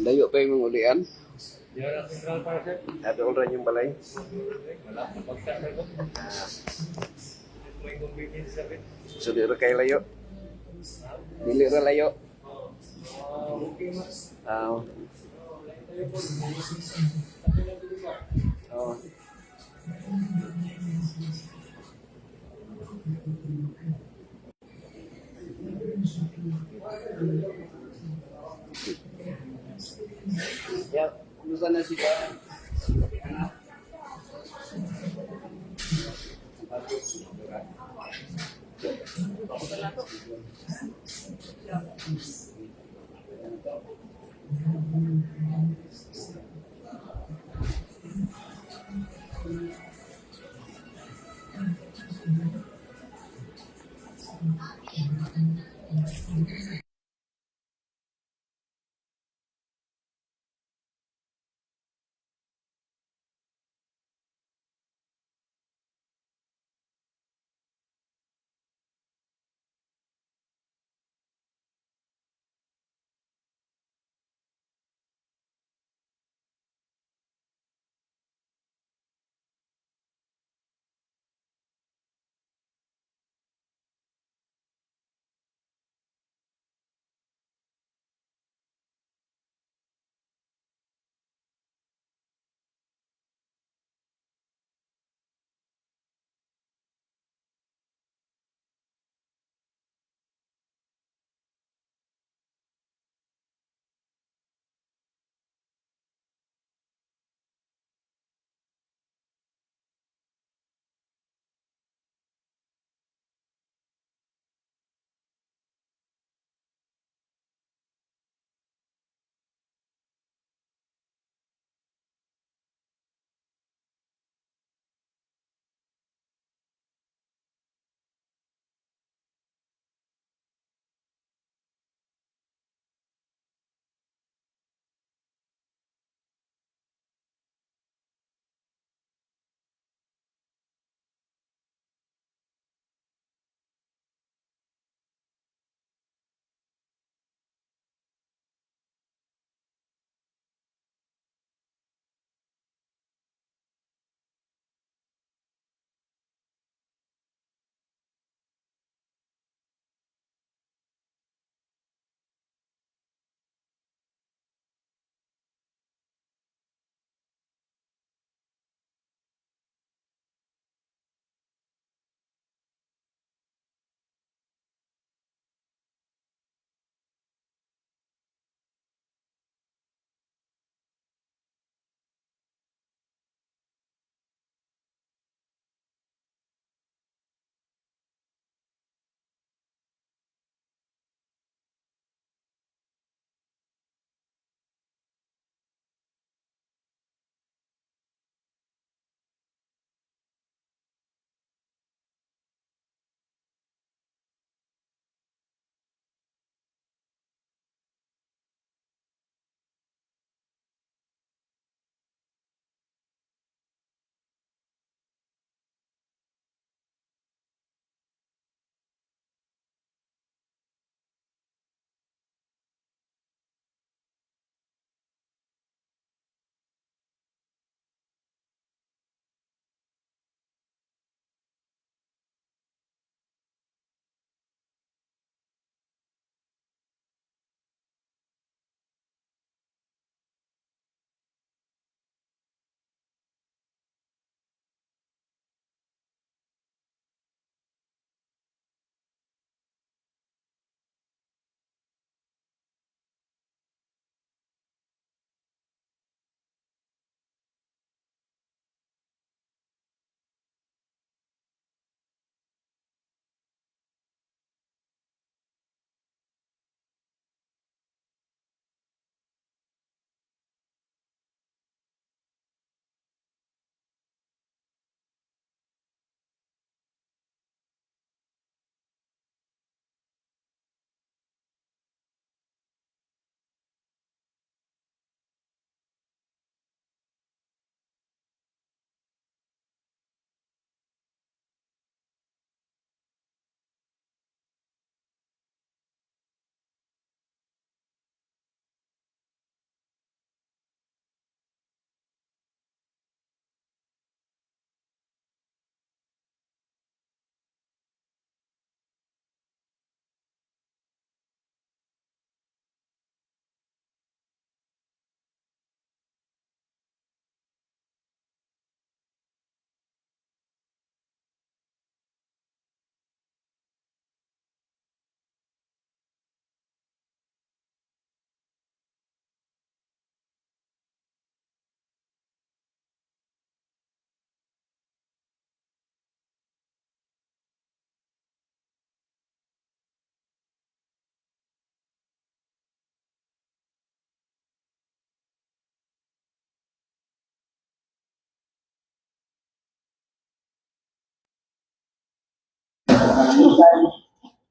Layo pa yung ulian. Di na sentral para sir. Ada orang yung balay. Wala, pagkakal ko. May convenience sa rin. So di ra kay layo. Dili ra layo. Okay, mas. Ah. Oh. Ya, kumusta na si Bayan?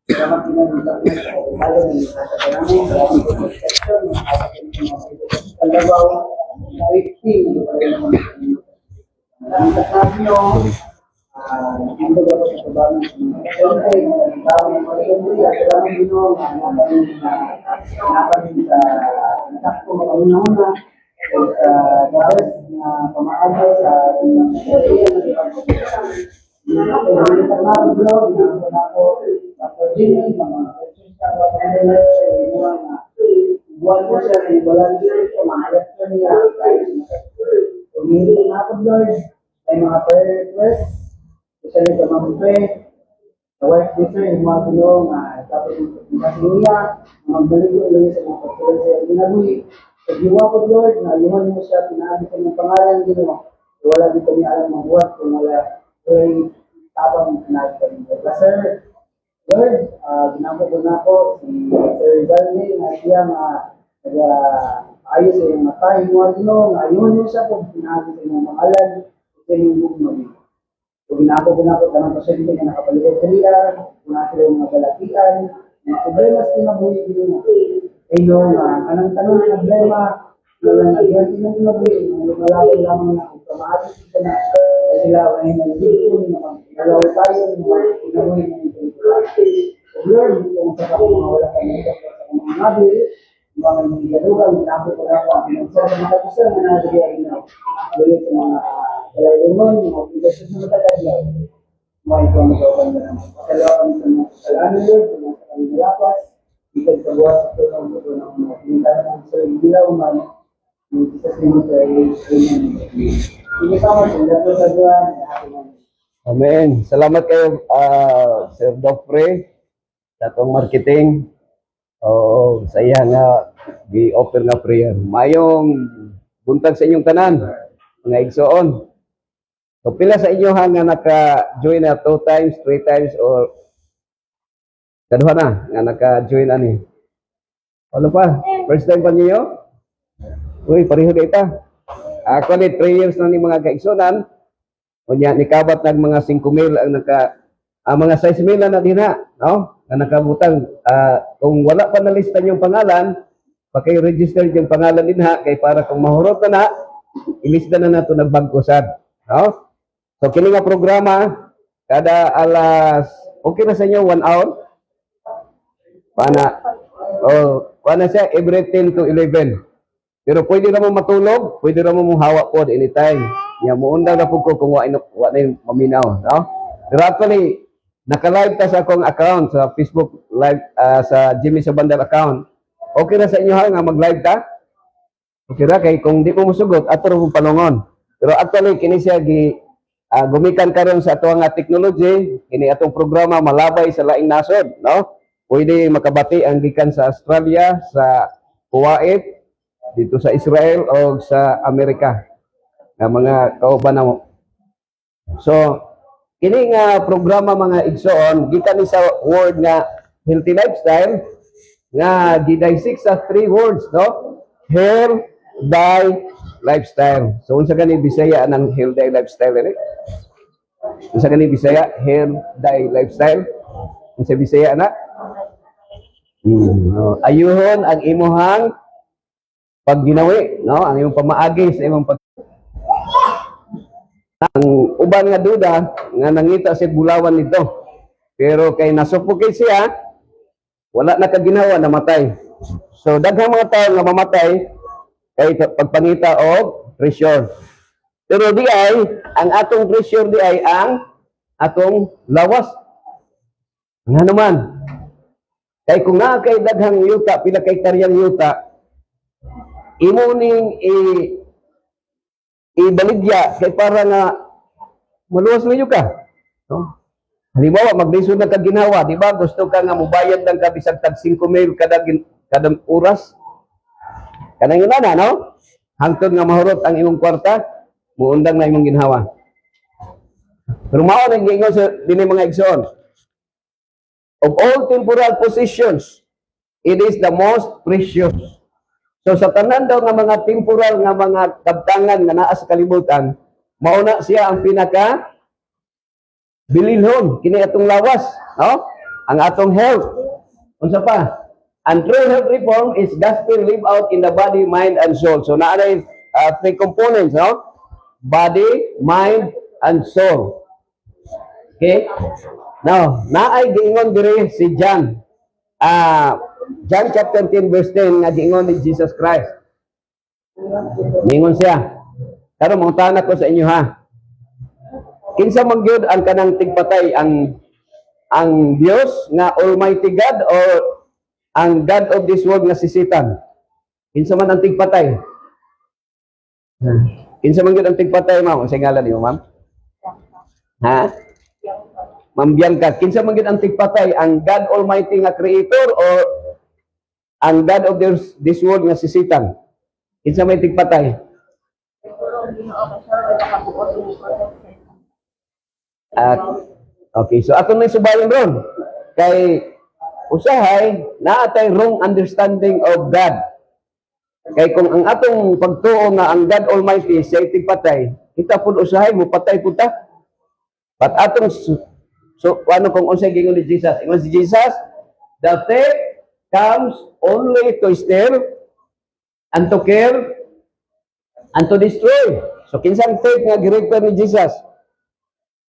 Salamat din ang mga lalo ng sa namin, maraming protection, ang labaw, safety, ang kasabi nyo, hindi ba sa trabaho ng mga siyempre, ang tao ng mga siyempre, at salamat din nyo, napanin sa takpo mga una-una, sa dapat na pamahaga sa buwan ko siya ay volunteer sa mga lecture niya pumili na ako Lord ay mga prayer request isa rin sa mga prayer sa wife sister yung mga tulong tapos yung kasinuya magbalik-ulit sa mga pagkakas sa ginabuhi sa giwa ko Lord na iwan mo siya pinabi sa mga pangalan din mo wala dito niya alam mga buwan kung wala pray tapang pinabi sa mga sir Lord, ginamit ko na po si Sir Galne na siya ayos sa iyong matay mo ano, ayun mo siya po pinabi sa iyong pangalan sa iyong bugno. So ginamit ko na po tanong pasyente na nakapaligid sa liya, kung nasa yung mga balakian, mga problema sa kinabuhi mo. Ayun, anong tanong na problema, walang nagyan silang kinabuhi, malaki lamang na kung pamahatis ka na, sila ay nag-ibig na magalaw tayo, mga kinabuhi na Lord, kung sa mga wala kayo sa mga nabi, mga nagagalugan, ginamit ko na po ang pinagsasabi ng kapusan na nagagawa na ulit sa mga kalaluman, mga pinagsasabi ng matagaglaw. Mga ito ang magawain na naman. Pasalawan sa mga kasalanan, Lord, sa mga kanyang lapas, ikag sa buwas at tulong sa ng mga pinagsasabi ng sa ilaw man, yung isa sa inyo sa Amen. Hindi pa mo, sa lahat ng gagawa, Amen. Salamat kayo, Sir Dofre, sa itong marketing. O sa iya nga, gi-offer nga prayer. Mayong buntag sa inyong tanan, mga igsoon. So, pila sa inyo nga naka-join na 2 times, 3 times, or kaduha na, nga naka-join ani. Ano pa? First time pa niyo? Uy, pareho na ita. Ako ni 3 years na ni mga kaigsonan. Kunya nikabat ng mga 5,000 ang mga 6,000 na din ha, no? Na nakabutang kung wala pa nalista yung pangalan, paki-register yung pangalan din ha kay para kung mahurot na ilista na nato nagbangko sad, no? So kini nga programa kada alas okay na sa inyo 1 hour pana siya every 10 to 11. Pero pwede na mo matulog, pwede na mo hawa pod anytime. Nya muunda na pud ko kung wa na maminaw, no? Pero actually naka-live ta sa akong account sa Facebook live sa Jimmy Sabandar account. Okay na sa inyo ha nga mag-live ta? Okay ra kay kung di mo musugot ato ra mo palungon. Pero actually kini siya gumikan karon sa ato nga technology, kini atong programa malabay sa laing nasod, no? Pwede makabati ang gikan sa Australia, sa Kuwait, dito sa Israel o sa Amerika na mga kauban na mo. So, kini nga programa mga igsoon, gikan ni sa word nga healthy lifestyle, nga gidisect sa 3 words, no? Health, die, lifestyle. So, unsa gani Bisaya ng healthy lifestyle, eh? Unsa gani Bisaya, health, die, lifestyle? Unsa Bisaya na? Ayuhon ang imuhang pagginawi, no? Ang imong pamaagi sa imong ang uban nga duda nga nangita sa bulawan nito. Pero kay nasuffocate siya, wala na kaginawa, namatay. So daghang mga tao nga mamatay kay pagpangita og pressure. Pero di ay ang atong pressure di ay ang atong lawas. Nga naman. Kay kung naa kay daghang yuta, pila kay taryang yuta, imo ning ibaligya kay para nga maluwas ninyo ka, no? Halimbawa maglisod na ka ginawa, di ba? Gusto ka nga mobayad ng kabisag tag 5,000 kada oras. Kanang yun na, no? Hangtod nga mahurot ang imong kwarta, muundang na imong ginhawa. Pero mao na gingon sa dinhi mga igsoon. Of all temporal possessions, it is the most precious. So sa tanan daw nga mga temporal nga mga kabtangan nga naa sa kalibutan, mauna siya ang pinaka bililhon kini atong lawas, no? ang atong health. Unsa pa? And true health reform is gospel live out in the body, mind, and soul. So naanay three components, no? Body, mind, and soul. Okay? Now, naay giingon diri si John. John chapter 10 verse 10 nga giingon ni Jesus Christ. Ningon siya. Karon mo tanan ko sa inyo ha. Kinsa man gyud ang kanang tigpatay, ang Dios nga Almighty God or ang God of this world nga si Satan? Kinsa man ang tigpatay? Kinsa man gyud ang tigpatay, ma'am? Ang ngalan niyo, ma'am? Ha? Ma'am Bianca, kinsa man gyud ang tigpatay, ang God Almighty nga creator or ang God of this world nga si Satan? Kinsa may tigpatay? Okay, so ato na subayon ron. Kay usahay naatay wrong understanding of God. Kay kung ang atong pagtuo nga ang God Almighty siya tigpatay, kita pud usahay mo patay pud ta. But atong so ano kung unsay gingon ni Jesus? Ingon si Jesus, the thief comes only to steal and to kill and to destroy. So kinsang thief nga girefer ni Jesus?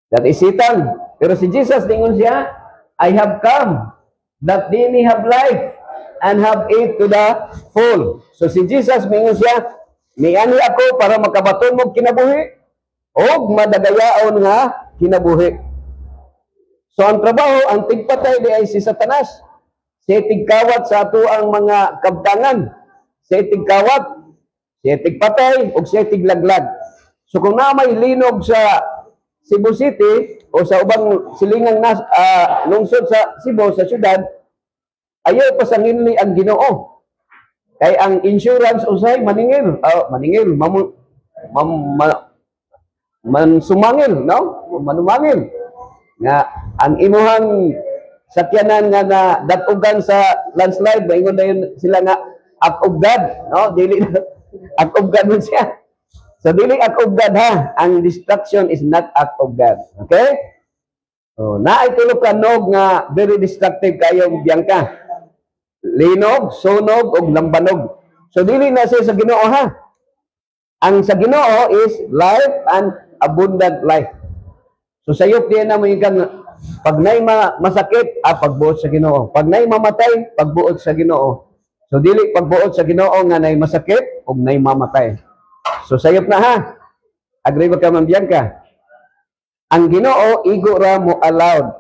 That is Satan. Pero si Jesus, tingon siya, I have come that they may have life and have it to the full. So si Jesus, mingon siya, niani ako para makabaton mo kinabuhi o madagayaon nga kinabuhi. So ang trabaho, ang tigpatay di ay si Satanas. Siya tigkawat sa ato ang mga kabtangan. Siya tigkawat, siya tigpatay, o siya tiglaglag. So kung na may linog sa Cebu City o sa ubang silingang lungsod sa Cebu, sa syudad, ayaw pasanginli ang Ginoo. Kay ang insurance usay maningil, mansumangil, no? Manumangil. Nga ang imuhang sakyanan nga na datugan sa landslide, maingon dayon sila nga act of God, no? Dili act of God man siya. So, dili act of God ha. Ang destruction is not act of God. Okay? So, naay tulog ka nog nga very destructive kayo, Bianca. Linog, sunog, o lambanog. So, dili na siya sa Ginoo ha. Ang sa Ginoo is life and abundant life. So, sayop diyan na mo yung pag na'y masakit, pagbuot sa Ginoo. Pag na'y mamatay, pagbuot sa Ginoo. So, dili pagbuot sa Ginoo nga na'y masakit o na'y mamatay. So sayop na ha. Agree ba ka, Ma'am Bianca? Ang Ginoo igo ra mo allowed.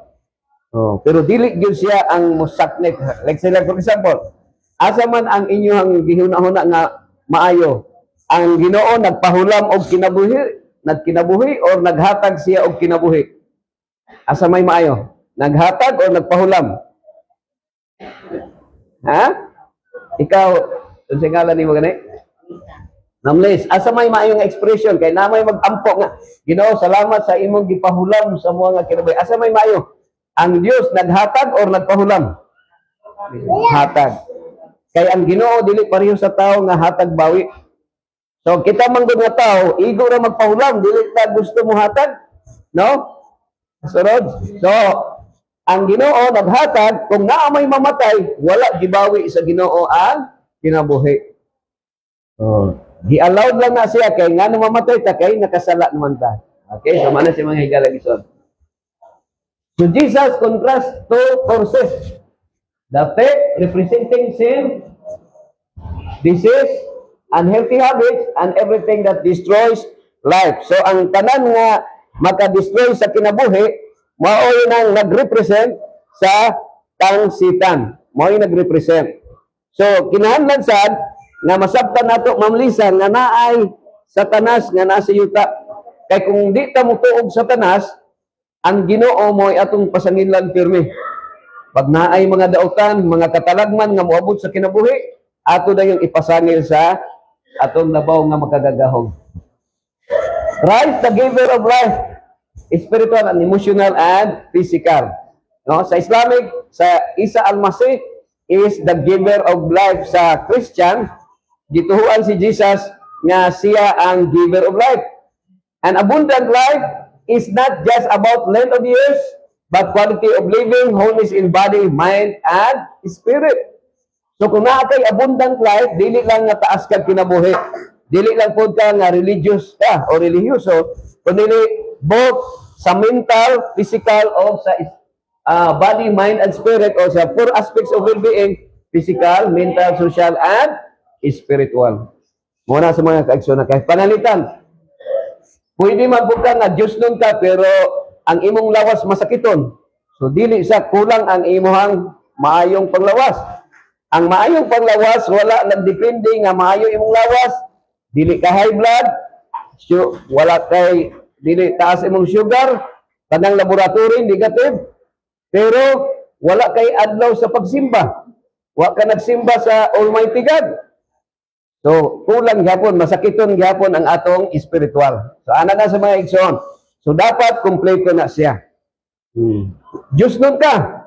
Oh, pero dili gyud siya ang musaknit. Like sila for example, asa man ang inyong gihuna-huna nga maayo, ang Ginoo nagpahulam og kinabuhi or naghatag siya og kinabuhi. Asa may maayo? Naghatag o nagpahulam? Ha? Ikaw, unsay ngalan nimo gani? Namlis, asa may maayong expression kay namay mag-ampo nga. Ginoo, salamat sa imong gipahulam sa mga kinabuhi. Asa may maayo? Ang Dios naghatag or nagpahulam? Hatag. Kay ang Ginoo dili pareho sa tao nga hatag bawi. So kita man gud nga tao, igo ra magpahulam, dili ta gusto mo hatag, no? Sunod. So ang Ginoo naghatag, kung naa may mamatay, wala gibawi sa Ginoo ang kinabuhi. Oh. Gi-allowed lang na siya kay nga nung mamatay ta kay nakasala naman ta. Okay, so mana si mga higalagison. So Jesus contrasts two forces. The faith representing sin, disease, unhealthy habits, and everything that destroys life. So ang tanan nga maka-destroy sa kinabuhi, mao nang nag-represent sa tangsitan. Mao nag-represent. So kinahanglan sad nga masabtan nato mamlisan nga naay Satanas nga nasa yuta. Kay kung di ta mo tuog Satanas, ang Ginoo mo ay atong pasangilan pirmi. Pag naay mga dautan, mga katalagman nga moabot sa kinabuhi, ato na yung ipasangil sa atong labaw nga makagagahong. Christ, the giver of life, spiritual and emotional and physical. No, sa Islamic, sa Isa al-Masih is the giver of life. Sa Christian, gituhuan si Jesus nga siya ang giver of life. And abundant life is not just about length of years, but quality of living, wholeness in body, mind, and spirit. So kung naa kay abundant life, dili lang nga taas ka kinabuhi. Dili lang pod ka nga religious ka o religyoso, kundi both sa mental, physical, o sa body, mind, and spirit, o sa four aspects of well-being: physical, mental, social, and spiritual. Muna sa mga kaaksyon na kay panalitan. Pwede man po ka nga Diyos nun ka, pero ang imong lawas masakiton. So dili sa kulang ang imong maayong panglawas. Ang maayong panglawas, wala nagdepende nga maayo imong lawas. Dili ka high blood, wala kay, dili taas imong sugar, kanang laboratory, negative. Pero wala kay adlaw sa pagsimba. Wala ka nagsimba sa Almighty God. So, kulang gyapon, masakiton gyapon ang atong spiritual. So, ana na sa mga igsoon. So, dapat kompleto na siya. Diyos nun ka.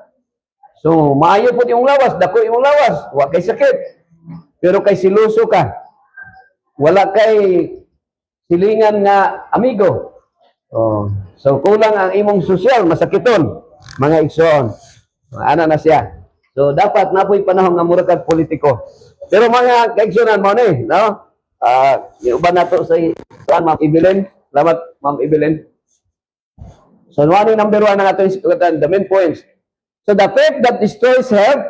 So, maayo po yung lawas, dako yung lawas, wala kay sakit. Pero kay siluso ka, wala kay silingan nga amigo. So, kulang ang imong sosyal, masakiton, mga igsoon. Ana na siya. So, dapat na po'y panahon nga mura kag politiko. Pero mga kaigsonan mo ni, no? Yung uban nato sa Ma'am Evelyn. Salamat, Ma'am Evelyn. So, ano number 1 na nato the main points. So the faith that destroys health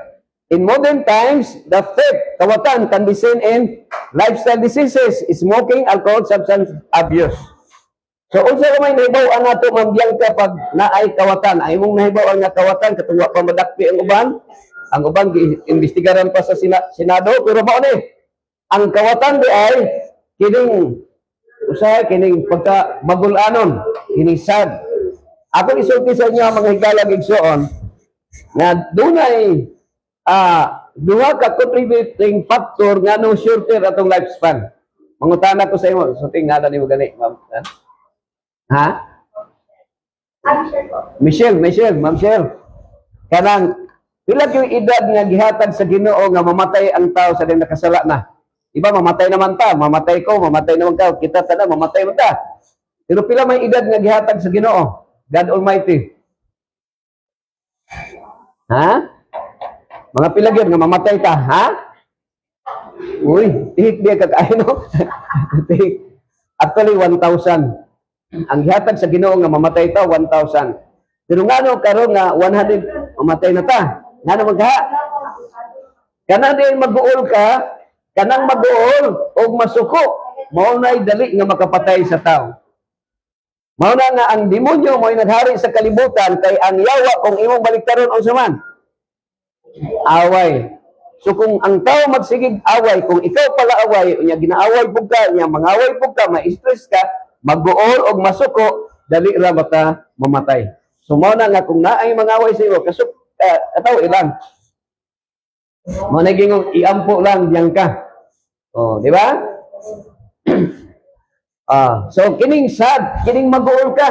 in modern times, the faith, kawatan, can be seen in lifestyle diseases, smoking, alcohol, substance abuse. So unsa may nahibaw ang ato mambiyang ka pag naay kawatan, ay mong nahibaw ang kawatan katong wa pa madakpi ang uban giimbestigaran pa sa Senado, pero mao ni ang kawatan di ay kining usahay kining pagka magulanon, kining sad. Ako isulti sa inyo mga higala igsoon nga dunay duha ka contributing factor nga no shorter atong lifespan. Mangutana ko sa imo, so tingala nimo gani, ma'am. Ha? Michelle, Ma'am Michelle. Kanang pila yung edad nga gihatag sa Ginoo nga mamatay ang tao sa nakasala na. Iba mamatay naman ta, mamatay ko, mamatay naman ka, kita ta na mamatay man ta. Pero pila may edad nga gihatag sa Ginoo, God Almighty. Ha? Mga pilagyan nga mamatay ta, ha? Uy, tihik dia kakain, no? Actually, 1,000. Ang gihatag sa Ginoo nga mamatay ta, 1,000. Pero nga no, karon nga 100, mamatay na ta. Nga no magha? Kanang din mag-uol ka, kanang mag-uol o masuko, mao na'y dali nga makapatay sa tao. Mao na nga ang demonyo mo'y naghari sa kalibutan kay ang yawa kung imong baliktaron unsa man. Away. So kung ang tao magsigig away, kung ikaw pala away, unya ginaaway pug ka, unya mangaway pug ka, ma-stress ka, mag-uol og masuko, dali ra bata mamatay. So mao na nga kung naay mangaway sa iyo, kasuk ataw ilang. Mao na gingong iampo lang diyan ka. Oh, di ba? So kining sad, kining mag-uol ka.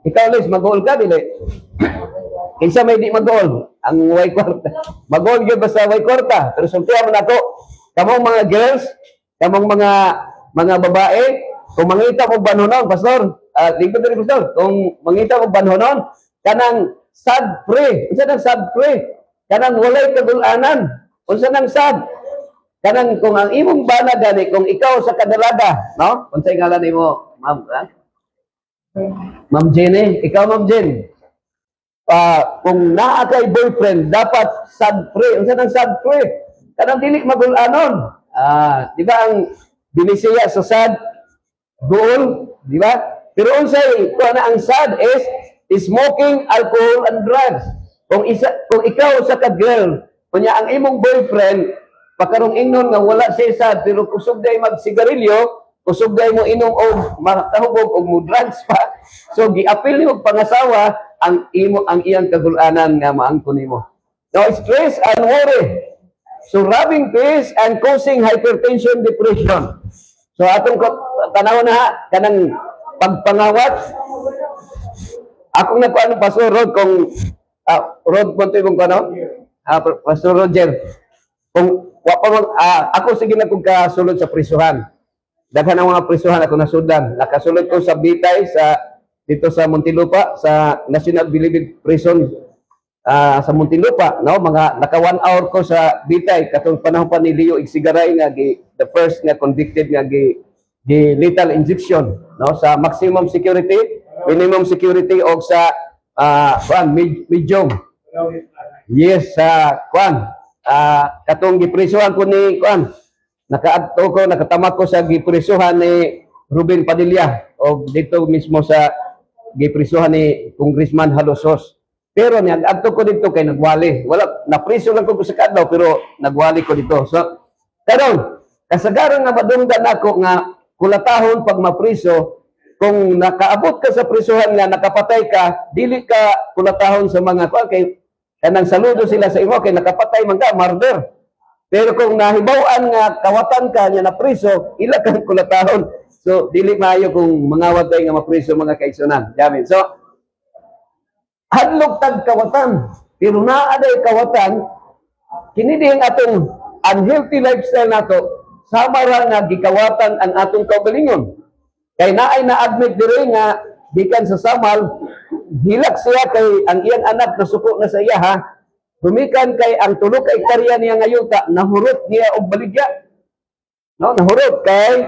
Ikaw Liz, mag-uol ka dili. Kinsa may di mag-uol? Ang way kwarta. Mag-uol gyud basta way kwarta. Pero sultihan mo nato, kamong mga girls, kamong mga babae, kung mangita mo banhonon, pastor, lingkod diri pastor, kung mangita mo banhonon, kanang sad free. Unsa nang sad free? Kanang walay kagulanan. Unsa nang sad? Kanang kung ang imong bana gani, kung ikaw sa kadalada, no? Unsay ngalan nimo, ma'am? Ma'am Jenny, ikaw Ma'am Jen. Kung naa kay boyfriend, dapat sad free. Unsa nang sad free? Kanang dili magulanon. Di ba ang binisiya sa sad goal, di ba? Pero unsay kuha na ang sad is smoking, alcohol, and drugs. Kung ikaw sa ka-girl, kunya ang imong boyfriend, pakarong ingnon nga wala siya sad, pero kusog day magsigarilyo, kusog day mo inom og makahubog og mo drugs pa. So giapil nimo pangasawa ang iyang kagulanan nga maangkon nimo. Now, stress and worry. So robbing peace and causing hypertension, depression. So atong tanaw na kanang pagpangawat. Ako na ko Pastor Rod kung Rod punto ibong kano? Pastor Roger. Kung ako sige na kung kasulod sa prisuhan. Daghan ang mga prisuhan ako nasudan. Nakasulod ko sa Bitay sa dito sa Muntinlupa sa National Bilibid Prison sa Muntinlupa, no, mga naka 1 hour ko sa bitay katong panahon pa ni Leo Igsigaray nga the first nga convicted nga gi lethal injection, no, sa maximum security, minimum security og sa medium. Yes, sa katong giprisuhan ko ni nakaadto ko, nakatama ko sa giprisuhan ni Ruben Padilla o dito mismo sa giprisuhan ni Congressman Halosos. Pero nag-adto ko dito kay nagwali. Wala, napriso lang ko sa kadlaw pero nagwali ko dito. So, karon kasagaran nga madunggan ako nga kulatahon pag mapriso, kung nakaabot ka sa prisuhan nga nakapatay ka, dili ka kulatahon sa mga kay kanang saludo sila sa imo kay nakapatay man ka, murder. Pero kung nahibaw-an nga kawatan ka nya na priso, ila kang kulatahon. So dili maayo kung mangawat tay nga mapriso mga kaigsunan. Jamin. So hadlok tag kawatan, pero naa day kawatan kini ding atong unhealthy lifestyle nato sama ra nga gikawatan ang atong kaugalingon. Kay naay na-admit diri nga gikan sa Samal, hilak siya kay ang iyang anak nasuko na sa iya ha. Gumikan kay ang tulo ka hektarya niya ngayuta, nahurot niya og baligya. No, nahurot kay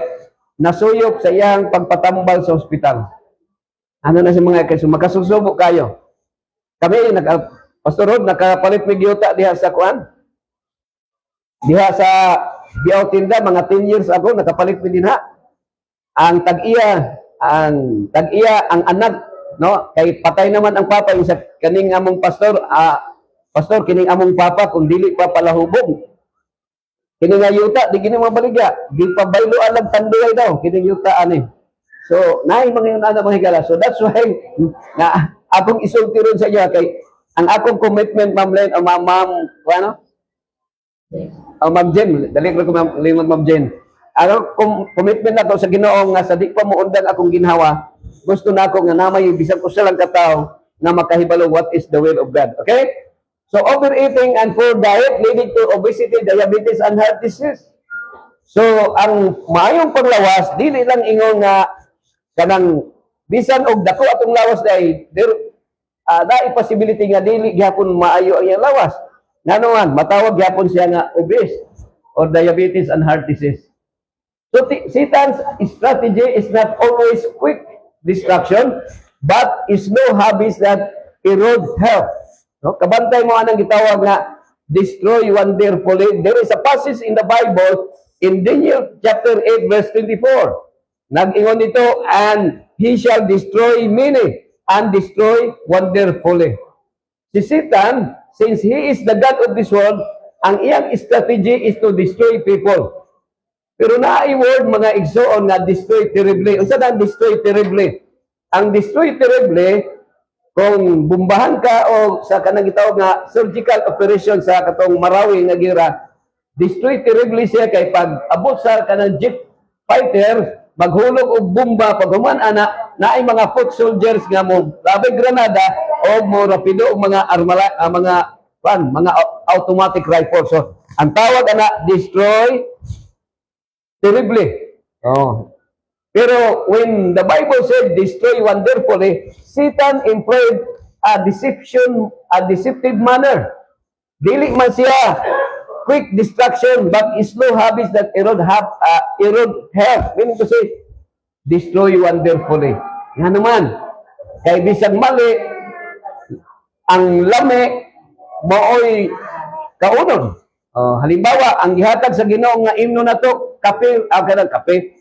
nasuyop sa iyang pagpatambal sa ospital. Ano na si mga kaso makasusubo kayo. Kami Pastor Rod nakapalit mig yuta diha sa kuan. Diha sa Biao Tinda mga 10 years ago nakapalit mi dinha. Ang tag-iya ang anak, no, kay patay naman ang papa sa kaning among pastor, pastor kining among papa kung dili pa palahubog kini nga yuta di gini mabaligya gipabaylo alang tanduay daw kining yuta ani. So naay mga yun ana mga higala. So that's why na akong isulti ron sa inyo kay ang akong commitment Ma'am Len o Ma'am Jen, dali ko Ma'am Jen. Ano commitment nako sa Ginoo nga sa di pa mo undang akong ginhawa, gusto nako nga namay bisan ko silang katawo na makahibalo what is the will of God. Okay? So overeating and poor diet leading to obesity, diabetes and heart disease. So ang maayong panglawas dili lang ingon nga kanang bisan og dako atong lawas dai dai possibility nga dili gyapon maayo ang iyang lawas. Nganoan matawag gyapon siya nga obese or diabetes and heart disease. So Satan's strategy is not always quick destruction, but slow habits that erode health. No? Kabantay mo anang gitawag nga destroy wonderfully. There is a passage in the Bible in Daniel chapter 8 verse 24. Nag-ingon nito, and he shall destroy many and destroy wonderfully. Si Satan, since he is the God of this world, ang iyang strategy is to destroy people. Pero naay word mga igsoon nga destroy terribly. Unsa na destroy terribly? Ang destroy terribly kung bumbahan ka o sa kanang gitawag nga surgical operation sa katong Marawi nga gira, destroy terribly siya kay pag abot sa kanang jet fighter, maghulog og bomba pag human ana naay mga foot soldiers nga mo labi granada o mo rapido og mga mga automatic rifle. So ang tawag ana destroy terribly. Oh. Pero when the Bible said destroy wonderfully, Satan employed a deceptive manner. Dili man siya quick destruction, but slow habits that erode health. Meaning to say, destroy wonderfully. Nga naman, kay bisag mali, ang lami, maoy kaunon. Halimbawa, ang gihatag sa Ginoo nga imno na to, kape, kanang kape,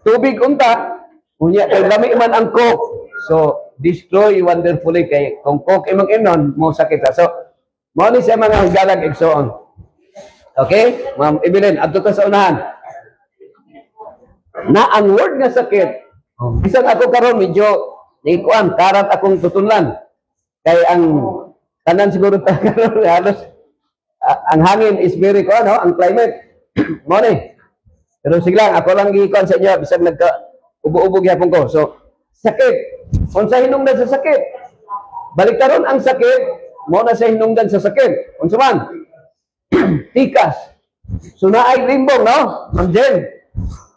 tubig unta, unya kay lami man ang coke. So, destroy wonderfully kay kung coke imong imnon, mo sakit. So, mo ni sa mga galag igsoon. Okay? Ma'am Evelyn, adto ta sa unahan. Na ang word nga sakit, bisan ako karon medyo kuan karat akong tutunlan. Kay ang tanan siguro ta karon halos ang hangin is very ko no, ang climate. Mo ni. Pero sige lang, ako lang gikuan sa inyo bisag nagka ubo-ubo gyapon ko. So, sakit. Unsa hinungdan sa sakit? Baliktaron ang sakit, mo na sa hinungdan sa sakit. Unsa man? Tikas. So naay limbong no? Ma'am Jen.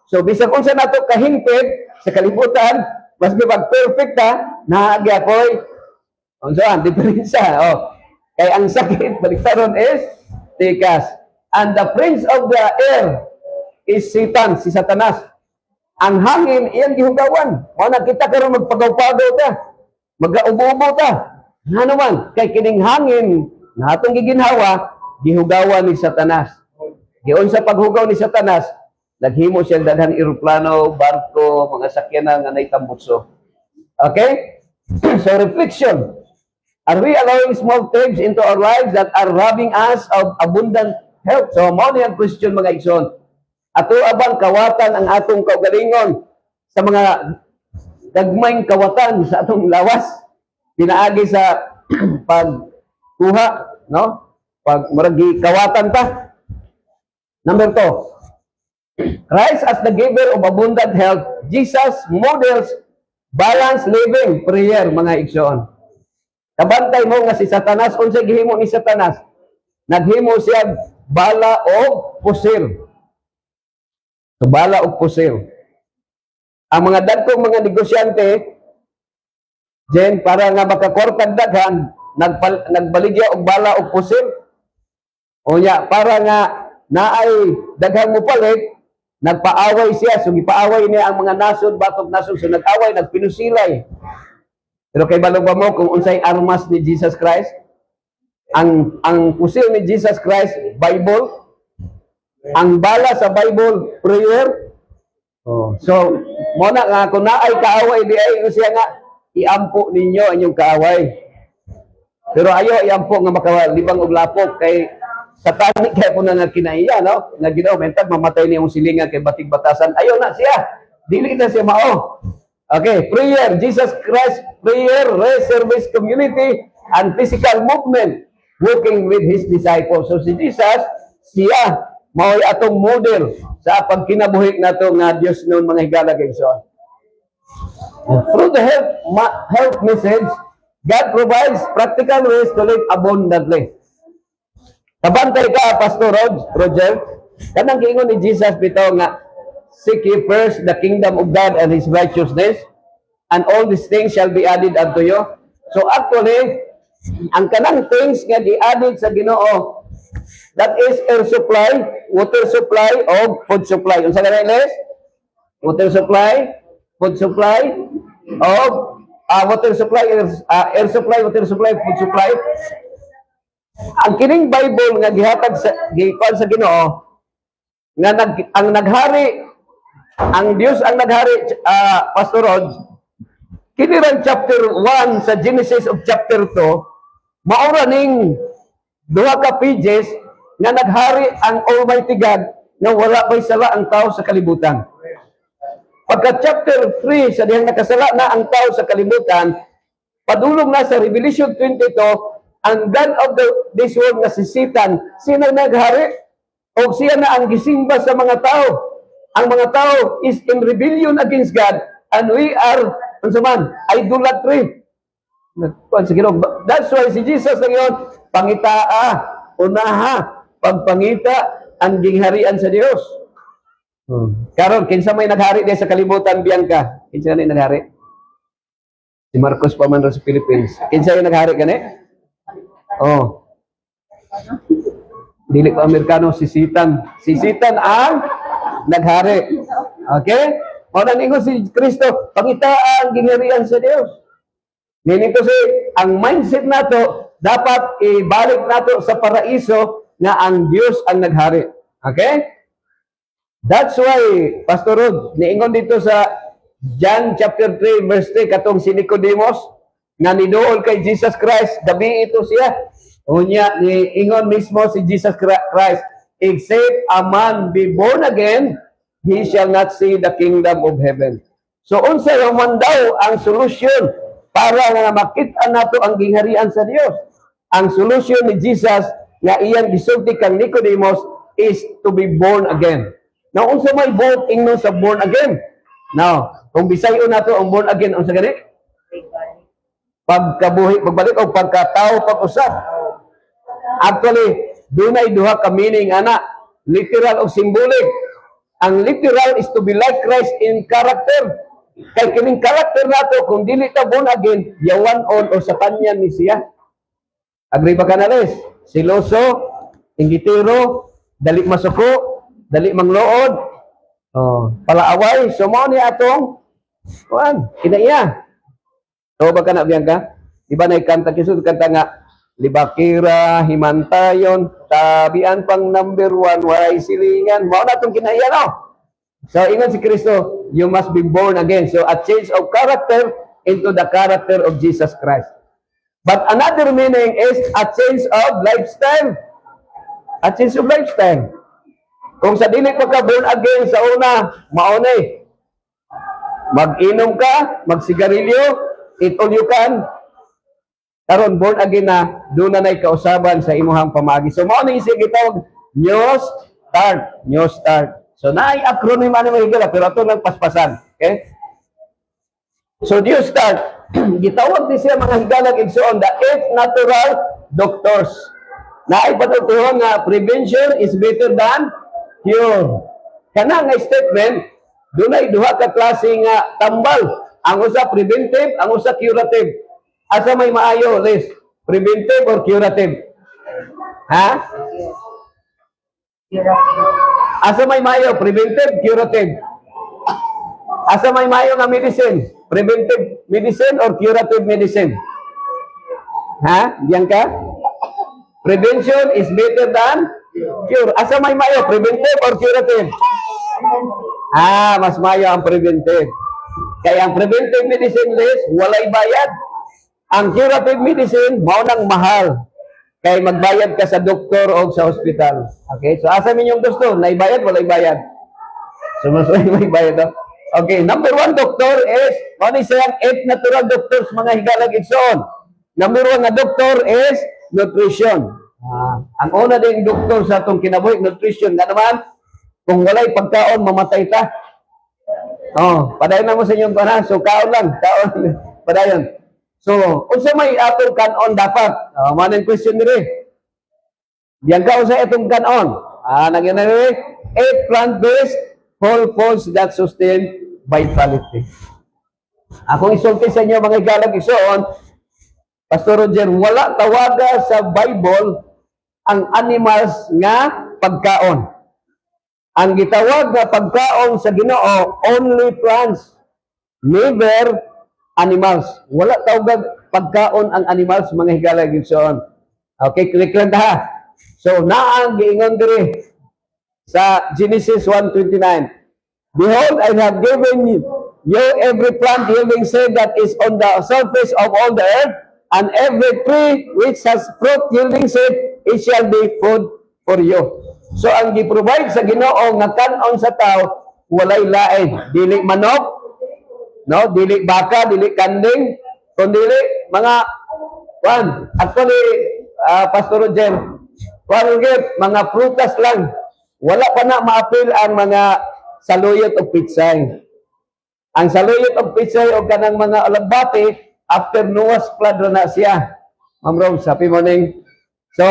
So bisag unsa nato kahingpit sa kalibutan, Mas pag perfect ta, naagi ako'y, ang diferensya, Kay ang sakit, baliktaron is, tikas. And the prince of the air is Satan, si Satanas. Ang hangin, iyang gihugawan. Mao na kita karon magpagaw-pagaw ta. Mag-ubo-ubo ta. Nga naman, kay kining hangin, na atong giginhawa, gihugawan ni Satanas. Giyon sa paghugaw ni Satanas, naghimo siya daghang eroplano, barko, mga sakyanan nga naitambutso. Okay? So reflection. Are we allowing small things into our lives that are robbing us of abundant health? So, mo ni ang question mga igsoon. Ato abang kawatan ang atong kaugalingon sa mga gagmayng kawatan sa atong lawas. Pinaagi sa pagkuha, no? Pag maragi kawatan ta. Number 2. Christ as the giver of abundant health, Jesus models balanced living, prayer mga igsoon. Kabantay mo nga si Satanas, kung siya gihimo ni Satanas, naghimo siya bala o pusil. So, bala o pusil. Ang mga dagkong mga negosyante, Jen, para nga makakwartag daghan, nagbaligya og bala o pusil. O niya, para nga naay daghang mupalit, nagpaaway siya. So, gipaaway niya ang mga nasod, batok nasod. So, nag-away, nagpinusilay. Pero kay balog ba mo kung unsay armas ni Jesus Christ? Ang pusil ni Jesus Christ, Bible. Ang bala sa Bible, prayer. So, mo na nga kung naay kaaway di ay siya nga iampo ninyo ang inyong kaaway. Pero ayo iampo nga makalibang og lapok kay satanic kay po na nga kinaiya, no? Nga Ginoo mentag mamatay niya yung silingan kay batig batasan. Ayo na siya. Dili na siya mao. Okay, prayer, Jesus Christ, prayer, service, community, and physical movement, working with His disciples. So si Jesus, siya, mao'y atong model sa pagkinabuhi nato nga Dios noon mga higala kay Igsoon. Through the health message, God provides practical ways to live abundantly. Kabantay ka, Pastor Roger, kanang giingon ni Jesus bitaw nga, seek ye first the kingdom of God and His righteousness, and all these things shall be added unto you. So actually, ang kanang things nga di-added sa Ginoo, that is air supply, water supply, o food supply. Unsa ganay list? Water supply, food supply, o water supply, air supply, water supply, food supply. Ang kining Bible nga gihatag sa gikuan sa Ginoo, nga ang naghari, ang Dios ang naghari, Pastor Rod, kinirang chapter 1 sa Genesis of chapter 2, maura ning duha ka pages nga naghari ang Almighty God nga wala pa'y sala ang tao sa kalibutan. Pagka chapter 3 sa dihang nakasala na ang tao sa kalibutan, padulong na sa Revelation 22, ang God of this world nga si Satan, sino naghari? O siya na ang gisimba sa mga tao. Ang mga tao is in rebellion against God, and we are, idolatry. That's why si Jesus na yun, pangitaa, unaha, pagpangita, ang gingharian sa Diyos. Karon, kinsa may naghari din sa kalibutan, Bianca? Kinsa na naghari? Si Marcos pa man sa Philippines. Kinsa yung naghari gani? Dili pa Amerikano, si Satan. Si Satan ang naghari. Okay? O naningon si Kristo, pangitaan, gingharian sa Diyos. Meaning to say, ang mindset nato dapat ibalik nato sa paraiso na ang Diyos ang naghari. Okay? That's why, Pastor Rod, niingon dito sa John chapter 3, verse 3, katong si Nicodemus, nga niduol kay Jesus Christ, gabi ito siya. Unya, niingon mismo si Jesus Christ, except a man be born again, he shall not see the kingdom of heaven. So, unsa man daw ang solusyon para nga makita nato ang gingharian sa Dios. Ang solusyon ni Jesus nga iyang gisulti kang Nicodemus is to be born again. Now, unsa may voting no sa born again? Now, kung bisayon nato ang born again, unsa gani? Pagkabuhi, pagbalik o pagkatao, pag-usap. Actually, dunay duha ka meaning ana, literal o symbolic. Ang literal is to be like Christ in character. Kay kining karakter nato kung dili ta born again, yawan on o sa kanya ni siya. Agree ba ka na, Les? Siloso, inggitero, dali masuko, dali manglood, palaaway, sumo ni atong, kinaiya. So, ba ka na, Bianca? Diba na ikanta, kisod kanta nga, libakira, himantayon, tabian pang number 1, waray silingan, mao na itong kinaiya, no? So, ingon si Kristo, you must be born again. So, a change of character into the character of Jesus Christ. But another meaning is a change of lifestyle. A change of lifestyle. Kung sa dili pa ka born again sa una, maunay. Mag-inom ka, magsigarilyo, eat all you can. Karon born again na, doon na kausaban sa imuhang pamagi. So maunay sige gitawag, new start. New start. So naay acronym ano mahigala, pero ito lang paspasan. Okay? So new start. Gitawag din siya mga higalag igsoon, the 8 natural doctors. Naay patutuhon nga prevention is better than cure. Kana nga statement, dunay duha ka klase nga tambal. Ang usa preventive, ang usa curative. Asa may maayo, Les? Preventive or curative? Ha? Asa may maayo, preventive, curative? Asa may maayo nga medicine? Preventive medicine or curative medicine? Ha? Diyan ka? Prevention is better than cure. Asa may mayo? Preventive or curative? Mas mayo ang preventive. Kaya ang preventive medicine, Les, walay bayad. Ang curative medicine, maunang mahal. Kaya magbayad ka sa doktor o sa hospital. Okay? So, asa min yung gusto? Naibayad, walay bayad. So, mas may bayad daw. Okay, number 1 doctor is, ano siyang 8 natural doctors, mga higalag igsoon. Number 1 na doctor is nutrition. Ang una din doktor sa itong kinabuhi, nutrition. Nga naman, kung walay pagkaon, mamatay ta. Padayon na mo sa inyong panan. So, kaon lang. Kaon. Padayon. So, unsa may atong kanon dapat? Manang question nire. Diyan ka unsa itong kanon. Nagyan na nire. 8 plant-based whole foods that sustain vitality. Akong isulti sa inyo mga higalag igsoon, Pastor Roger, wala tawaga sa Bible ang animals nga pagkaon. Ang gitawag na pagkaon sa Ginoo, only plants, never animals. Wala tawag pagkaon ang animals, mga higalag igsoon. Okay, click lang ha. So, naang giingon diri sa Genesis 1:29. Behold, I have given you every plant yielding seed that is on the surface of all the earth, and every tree which has fruit yielding seed, it shall be food for you. So, ang gi-provide sa Ginoo nga kanon sa tao, walay lain. Dili manok, no? Dili baka, dili kanding, kundi mga, actually, Pastor Roger, mga prutas lang. Wala pa na maapil ang mga saluyot o pitsay. Ang saluyot o pitsay o kanang mga alagbati, after Noah's flood na siya. Ma'am Rose, happy morning. So,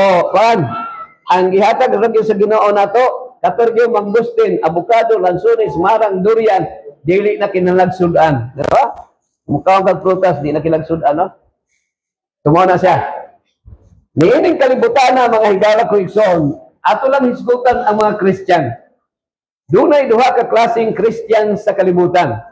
ang gihatag rin sa Ginoo nato, katorgyo mangustin, abukado, lansones, marang, durian, dili na kinalagsudan. Diba? Mukhang kagprutas, di na kinalagsudan, no? Tumaw na siya. Niining kalibutan na mga higala ko igsoon, ato lang hisgutan ang mga Christian. Dunay duha ka klaseng Christian sa kalibutan.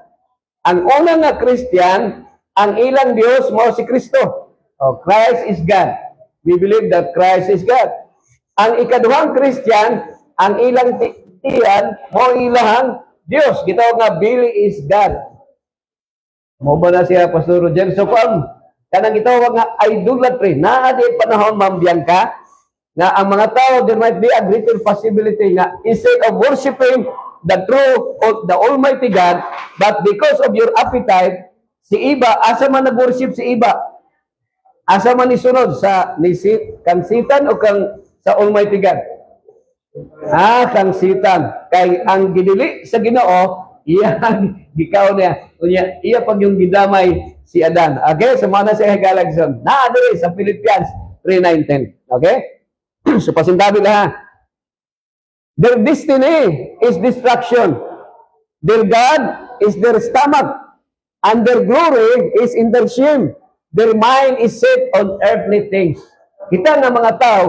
Ang una nga Christian, ang ilang Dios mao si Kristo. Christ is God. We believe that Christ is God. Ang ikaduhang Christian, ang ilang tiyan mao ilang Dios. Gitawag nga Billy is God. Mo ba na siya Pastor Roger? So kanang gitawag nga idolatry. Naa di panahon Ma'am Bianca, na ang mga tao, there might be a greater possibility nga instead of worshiping the true, the Almighty God, but because of your appetite, si iba, asa man nag-worship si iba? Asa man isunod? Kang Satan o kang sa Almighty God? Kang Satan. Kay ang gidili sa Ginoo, iya gikaw niya. Iya pag yung gidamay si Adan. Okay? So, mana siya higalagson. Naadiri sa Philippians 3:19. Okay? So, pasintabi na ha. Their destiny is destruction. Their God is their stomach. And their glory is in their shame. Their mind is set on earthly things. Kita nga mga tao,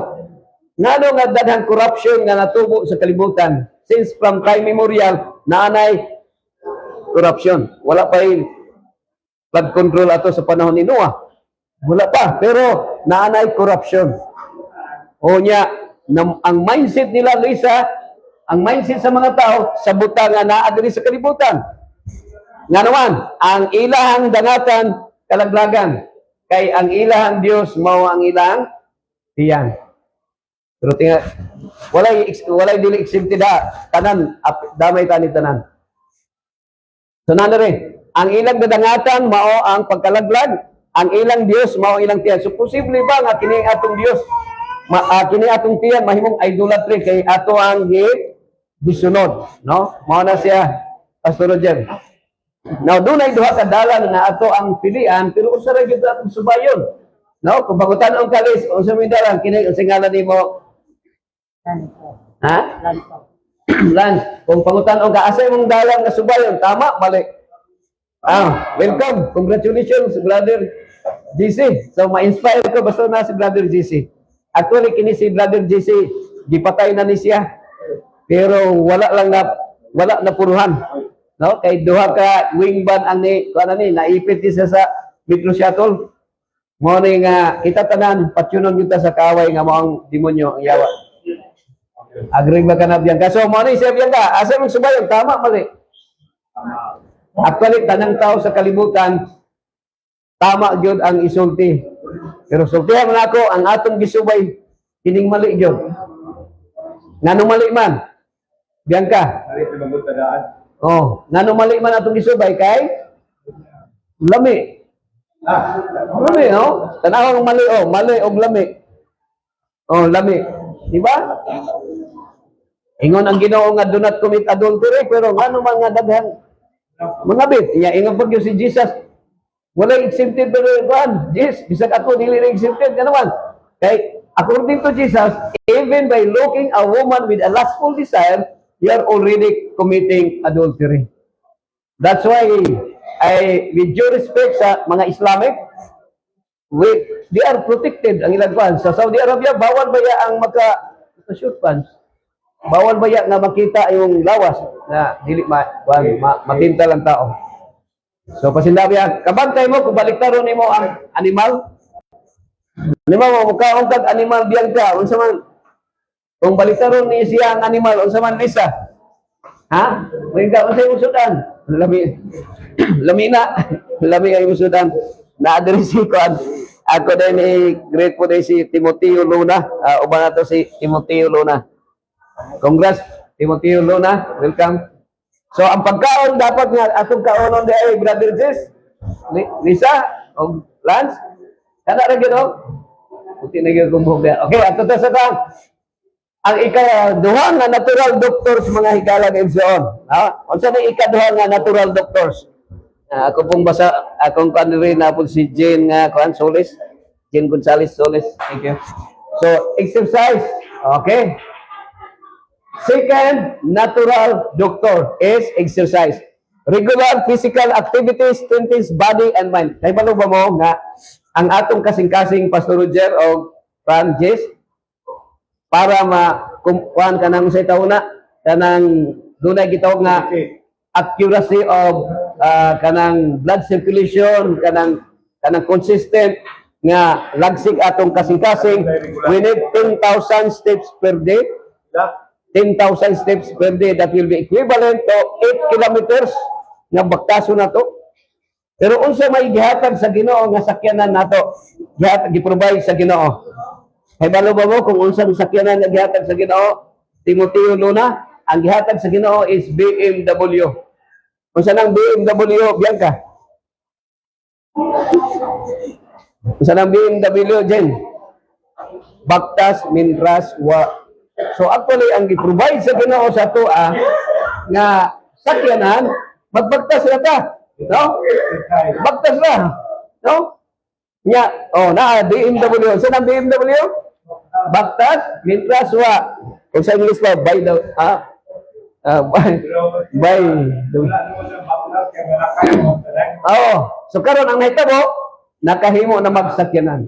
ngano nga daghang corruption nga natubo sa kalibutan. Since from time memorial, naanay corruption. Wala pa yung flood control ato sa panahon ni Noah. Wala pa. Pero naanay corruption. O niya, ang mindset nila, Lisa, ang mindset sa mga tao, sa buta nga naadiri sa kalibutan. Nga naman, ang ilahang dangatan, kalaglagan. Kay ang ilahang Dios mao ang ilahang tiyan. Pero tinga, walay dili exempted tanan damay tani tanan. So na rin, ang ilang dadangatan mao ang pagkalaglag, ang ilang Dios mao ang ilang tiyan. So posible ba nga kini atong Dios kini atong tiyan mahimong idolatry kay ato ang gisunod, no? Mao na siya Pastor Roger. Now, doon ay duha ka dalan nga ato ang pilian, pero usa ra gyud atong subayon. No, kung bagutan ang kalis, unsa may dalan kini ang singalan nimo? Ha? Lance. Kung pangutan ang kaasay mong dalan nga subayon, tama, mali. Welcome. Congratulations, Brother GC. So, ma-inspire ko basta na si Brother GC. Actually, kini si Brother GC, gipatay na ni siya. Pero wala na puruhan. No, kay duha ka wingman ang naipit siya sa Metro Shuttle. Mo ni nga kita tanan patyunon kita sa kaway nga mao ang demonyo ang yawa. Agree ba kana biyan? Kaso mo ni siya biyan ka, asa mong subayon tama mali. Actually tanang tao sa kalibutan tama gyud ang isulti. Pero sultihan man ako ang atong gisubay kining mali gyud. Nganong mali man? Biyan ka. Oh, nano mali man atong gisubay kay lami. Lami, no? Tanawang mali mali og lami. Oh, lami. Di ba? Ingon ang Ginoo nga do not commit adultery pero ngano man nga daghang mga bit. Ingon pag si Jesus wala exempted pero kuan. Yes, bisag ako dili exempted kanaman. Kay according to Jesus, even by looking a woman with a lustful desire, you are already committing adultery. That's why with due respect sa mga Islamic, they are protected ang ilang fans. Sa Saudi Arabia, bawal ba ya ang shoot fans? Bawal ba ya nga makita yung lawas na dili makinta lang tao. So pasinabi kabantay mo kung baliktaron nimo ang animal. Lima mo mukhaon kag animal biyan ka, unsa man kung baliktaron ni siya ang animal, unsa man Lisa? Ha? May ka unsay usudan? Lami. Lami ay usudan. Na-address ko ako din ni great po din si Timoteo Luna. Uban nato si Timoteo Luna. Congrats Timoteo Luna. Welcome. So ang pagkaon dapat nga atong kaonon di ay Brother Jess, Lisa o Lance. Kana ra gyud puti na gyud kung buhok. Okay, ato ta sa ang ikaduha nga natural doctors mga hikalang MCON. Unsa na ikaduha nga natural doctors? Ako pong basa, akong kaniri na po si Jane nga Solis. Jane Gonzales Solis. Thank you. So, exercise. Okay. Second natural doctor is exercise. Regular physical activities strengthens body and mind. Kaya ba mo nga ang atong kasing-kasing Pastor Roger o Francis para makuan ka ng sa tauna kanang dunay gitawag nga accuracy of kanang blood circulation kanang consistent nga lagsig atong kasing-kasing. We need 10,000 steps per day. 10,000 steps per day, that will be equivalent to 8 kilometers nga baktaso na to. Pero unsa may gihatag sa Ginoo nga sakyanan nato? Gi-provide sa Ginoo. Ay balo ba mo kung unsa ang sakyanan nga gihatag sa Ginoo? Timoteo Luna, ang gihatag sa Ginoo is BMW. Unsa nang BMW, Bianca? Unsa nang BMW, Jen? Baktas Minras wa. So actually ang gi-provide sa Ginoo sa tuwa nga sakyanan, magbagtas na ta. No? Bagtas na. No? Nya, na BMW. Unsa nang BMW? Baktas Minras wa. Kung sa English ba by the Oo. So karon ang nahitabo, nakahimo na magsakyanan.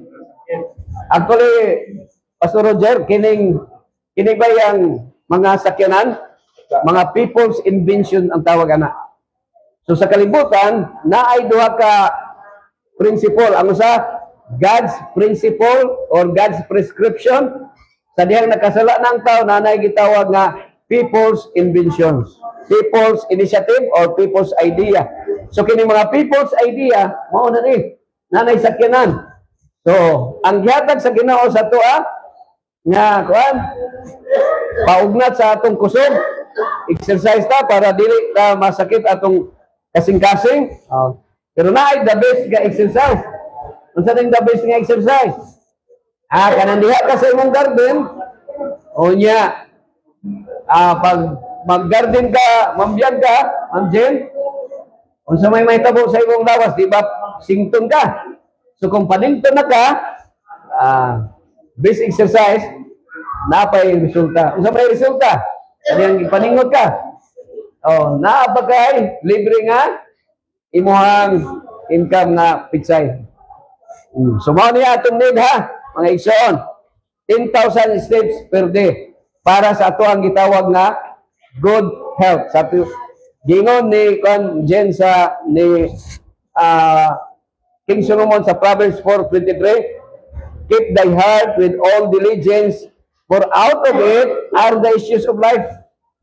Actually, Pastor Roger, kining ba yung mga sakyanan, mga people's invention ang tawag ana. So sa kalibutan, naay duha ka principle. Ang usa, God's principle or God's prescription. Sa dihang nakasala ng tao, nanay gitawag nga people's inventions. People's initiative or people's idea. So kini mga people's idea, mao na ni nanay sakyanan. So, ang gihatag sa Ginoo sa tuwa nga kuan paugnat sa atong kusog, exercise ta para dili ta masakit atong kasing-kasing. Pero naay the best nga exercise. Unsa ning the best nga exercise? Kanang diha ka sa imong garden, unya pag mag-garden ka, mambiyag ka, Ma'am Jen, unsa may mahitabo sa imong lawas, di ba sington ka? So kung panington na ka, best exercise, napay resulta. Unsa may resulta? Kaniyang paningot ka. Naapagkay, libre nga, imuhang income nga pitsay. So mao niya atong need ha, mga igsoon. 10,000 steps per day para sa ato ang gitawag nga good health. Sa gingon ni Jen sa ni King Solomon sa Proverbs 4:23, keep thy heart with all diligence, for out of it are the issues of life.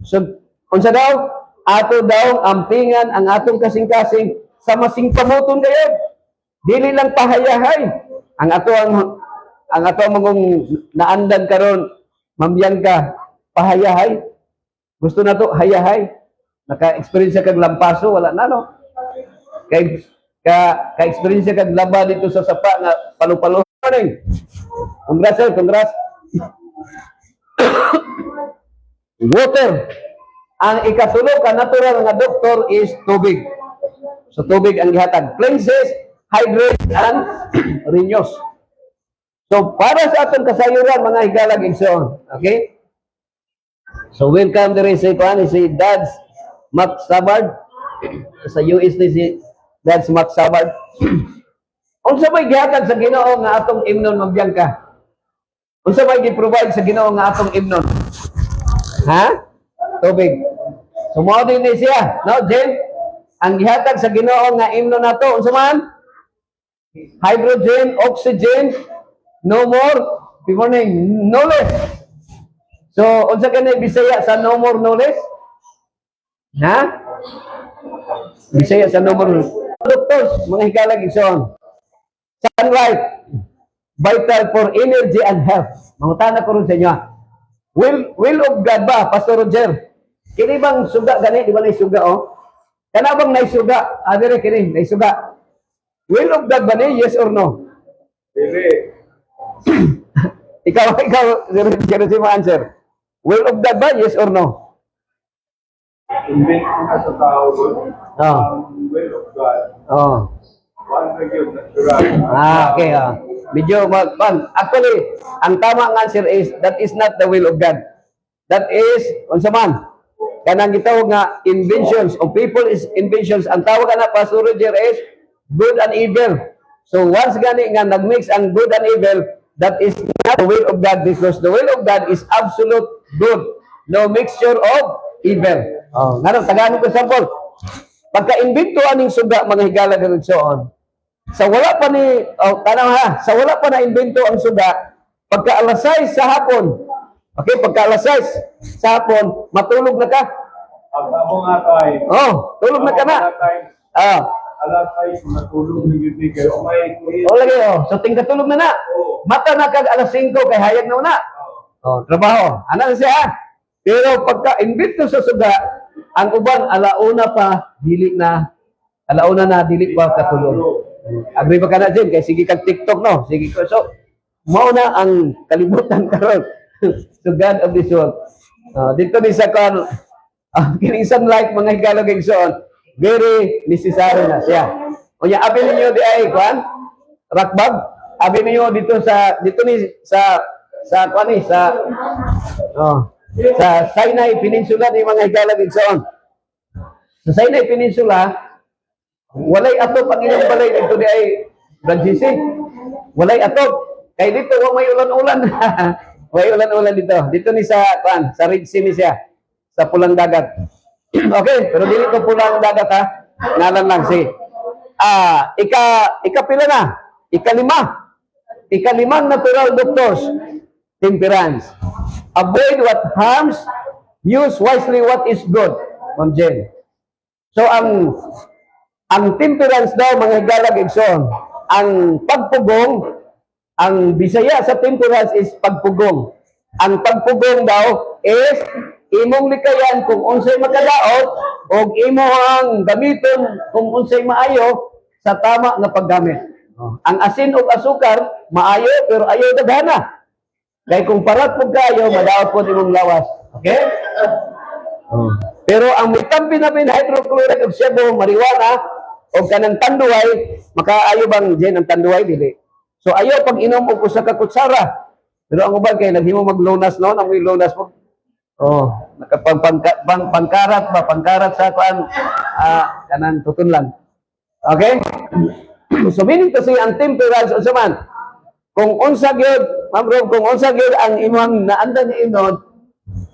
So, unsa daw? Ato daw ampingan ang atong kasing-kasing sa masing pamuton kayo. Dili lang pahayahay. Ang ato mong naandan karon, mamyan ka, pahayahay. Gusto na to, hayahay. Naka-experience kag lampaso, wala na no. Ka-experience kag laba dito sa sapa nga palu-palo. Congrats sir, congrats. Water. Ang ikatulo ka natural nga doktor is tubig. So tubig ang gihatag. Cleanses, hydrates, and renews. So para sa atong kasayuran mga higalag igsoon, okay? So welcome dire si Dad's Mac Sabard sa US ni si Dad's Mac Sabard. Unsa may gihatag sa Ginoo nga atong imnon mabiyang ka? Unsa may gi-provide sa Ginoo nga atong imnon? Ha? Tubig. So mao din ni siya, no, Jen? Ang gihatag sa Ginoo nga imnon nato unsa man? Hydrogen, oxygen, no more, before no less. So, unsa ka na Bisaya sa no more, no less? Ha? Bisaya sa no more. Doctors, mga hikalag igsoon. Sunlight, vital for energy and health. Mangutana ko rin sa inyo. Will of God ba, Pastor Roger? Kini bang suga gani, di ba na suga oh? Kana bang naisuga? Dire kini, naisuga. Will of God ba ni? Yes or no? Dili. ikaw, si mo answer. Will of God ba? Yes or no? Invent ko na sa tao doon. Oh. Will of God. Oh. One regular natural. Okay. Medyo actually, ang tamang answer is, that is not the will of God. That is, unsa man, kanang gitawag nga inventions of people is inventions. Ang tawag na Pastor Roger is good and evil. So once gani nga nagmix ang good and evil, that is not the will of God, because the will of God is absolute good. No mixture of evil. Ngano Tagalog ko sample. Pagka-invento aning suga mga higala gagsoon. Sa wala pa ni sa wala pa na invento ang suga, pagka alas 6 sa hapon. Okay, pagka alas 6 sa hapon, matulog na ka. Ang amo nga tayo. Tulog na ka na. Alas ay matulog ng yun kayo. May lagi so tingkatulog na na. Mata na kag alas 5 kay hayag na una. Trabaho. Ana siya. Pero pagka invento sa suga, ang uban alauna pa dili na. Alauna na dili pa katulog. Agree ba ka na Jen? Kaya sige kag TikTok no. Sige ko. So mao na ang kalibutan karon. So God of this world. Dito ni sa kan kining sunlight mga higalog igsoon. Very necessary na siya. O ya abi ninyo di ay kwan rakbag. Abi ninyo dito ni sa Sinai Peninsula ni mga higalog igsoon. Sa Sinai Peninsula, Walay atop ang inyong balay dito di ay Francis. Walay atop. Kay dito wa may ulan-ulan. May ulan-ulan dito. Dito ni sa sa Red Sea ni siya. Sa pulang dagat. Okay, pero dili ko pulang dagat ha. Ngalan lang si. Ikapila na. Ikalimang natural doctors. Temperance. Avoid what harms. Use wisely what is good. Ma'am Jen. So ang temperance daw mga higalag igsoon, ang pagpugong, ang Bisaya sa temperance is pagpugong. Ang pagpugong daw is imong likayan kung unsay makadaot o imo ang gamiton kung unsay maayo sa tama nga paggamit. Ang asin ug asukar maayo pero ayaw daghana. Kay kung parat pud kayo madaot pud imong lawas. Okay? Pero ang methamphetamine, hydrochloride of shabu, marijuana, o kanang tanduay, makaayo bang dyan ang tanduay? Dili. So ayaw pag inom og usa ka kutsara. Pero ang uban kay naghimo maglunas noon, ang lunas mo. Pangkarat ba? Pangkarat sa kuan kanang tutun lang. Okay? So meaning to say, ang temperance unsa man? Kung unsa gyud, Ma'am Rob, kung unsa gyud ang imong naandan ni inon,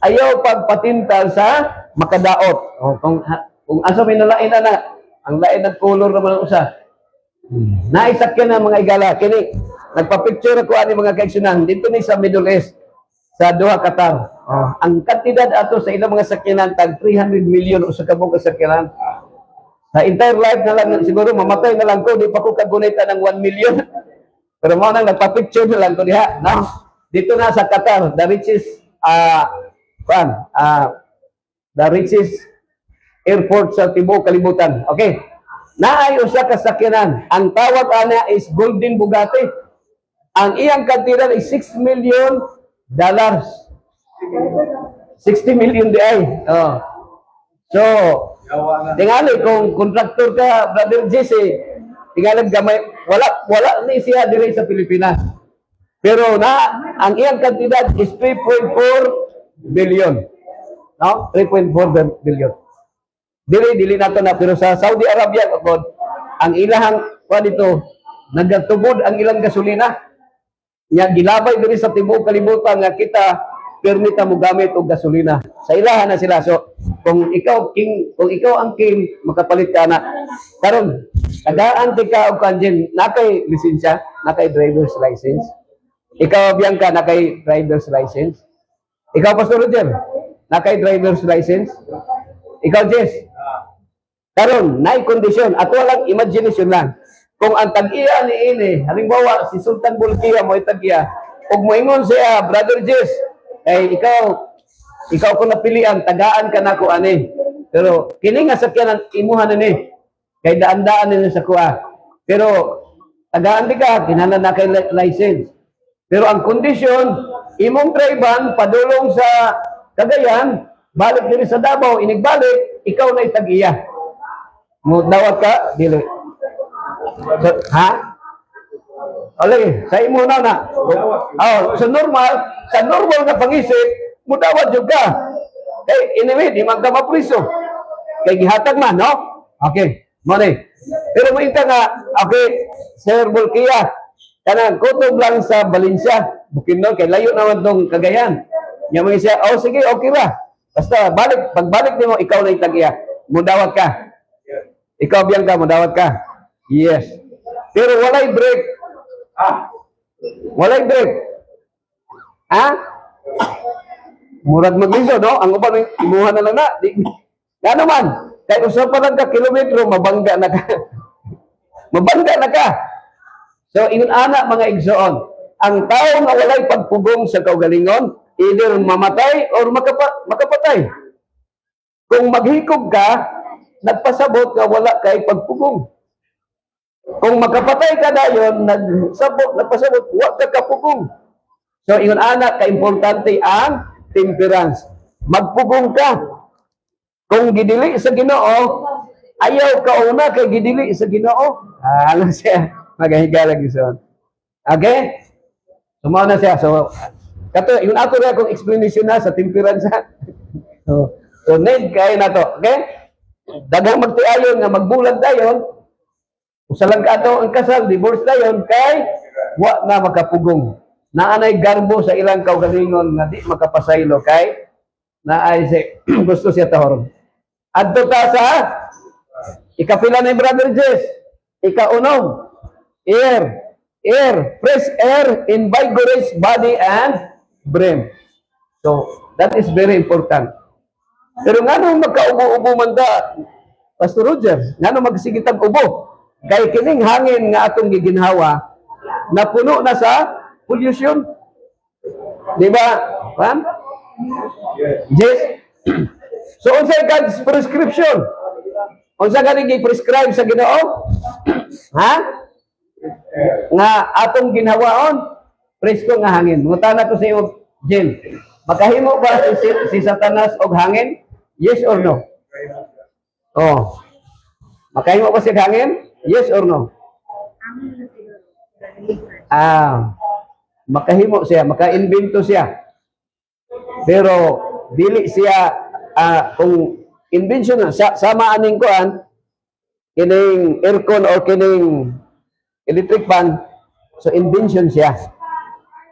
ayaw pagpatintal sa makadaot. Kung asa may nalain na ang lain ng color naman usa. Naisakyan na mga igala. Kini, nagpa-picture ako ani mga kaigsunan. Dito ni sa Middle East, sa Doha, Qatar. Ang kantidad ato sa ilang mga sakyanan, tag 300 million o sa kabong kasakyanan. Sa entire life na lang, siguro mamatay na lang ko, di pa ko kagunita ng 1 million. Pero mo nang nagpa-picture na lang ko diha. No? Dito na sa Qatar, the richest, the richest airport sa tibuok kalibutan. Okay. Naay usa ka sakyanan. Ang tawag ana is Golden Bugatti. Ang iyang kantidad is $6 million. 60 million di ay. So, tingali kung kontraktor ka, Brother Jesse, tingali gamay, wala ni siya dire sa Pilipinas. Pero ang iyang kantidad is 3.4 billion. No? 3.4 billion. Dili nato na, pero sa Saudi Arabia kapod ang ilahang dito nagatubod ang ilang gasolina nya gilabay diri sa tibuok kalibutan nga kita permita mo gamit og gasolina sa ilahan na sila. So kung ikaw ang king makapalit ka na karon tagaan ka og kanjen nakay lisensya, nakay driver's license. Ikaw Bianca nakay driver's license. Ikaw Pastor Roger nakay driver's license. Ikaw Jess karon nay kondisyon ato lang imagination lang kung ang tag-iya ni ini halimbawa si Sultan Bulkiah mo tag-iya ug moingon siya Brother Jess ikaw ko napilian tagaan ka nako ani pero kini nga sakyanan imuhan ni kay daan-daan ni sa kuha pero tagaan di ka kinahanglan na kay license pero ang kondisyon imong driver padulong sa Cagayan balik diri sa Davao inigbalik ikaw na tag-iya mo dawat ka dili so, ha alay sa imo na sa normal na pangisip mo dawat jud ka kay anyway di man ka mapriso kay gihatag man no okay mo ni pero mo ita nga okay Sir Bulkiah kanang kutob lang sa Valencia Bukidnon kay layo naman tong Cagayan nya mo siya sige okay ra basta pagbalik nimo ikaw na tag-iya mo dawat ka. Ikaw Bianca, madawat ka? Yes. Pero walay break. Walay break. Ha? Murag magliso, no? Ang uban imuhan na lang na. Ano man? Kahit usa pa lang ka kilometro, mabangga na ka. Mabangga na ka. So, ingon ana mga igsoon. Ang tao nga walay pagpugong sa kaugalingon, either mamatay or makapatay. Kung maghikog ka, nagpasabot nga wala kay pagpugong. Kung makapatay ka dayon, nagpasabot, wala ka kapugong. So, ingon anak, ka-importante ang temperance. Magpugong ka. Kung gidili sa Ginoo, ayaw ka una kay gidili sa Ginoo. Ano siya? Magahigalag yun. Okay? Sumaw na siya. So, yun ato na kung explanation na sa temperance. So need kayo na to. Okay? Daghang magtiayon nga magbulag dayon Usa lang ka ato ang kasal, divorce na yon kay wa na makapugong. Naanay garbo sa ilang kaugalingon nga di makapasaylo kay naay si gusto siya tahor. Adto ta sa ikapila ni Brother Jess, ikaunom, air, fresh air invigorates body and brain. So, that is very important. Pero nga nung magkaubo-ubo man ta, Pastor Roger, nga nung magsigitag ubo, kay kining hangin nga atong giginhawa, napuno na sa pollution. Di ba? Ram? Yes. So, unsay God's prescription? Unsa gani gi-prescribe sa Ginoo? Ha? Nga atong ginhawaon, presko nga hangin. Mutana to sa iyo, Jen. Makahimo ba si Satanas og hangin? Yes or no? Oh. Makahimo ba siya hangin? Yes or no? Makahimo siya, maka-invento siya. Pero dili siya kung invention na sama aning kuan kining aircon or kining electric fan, so invention siya.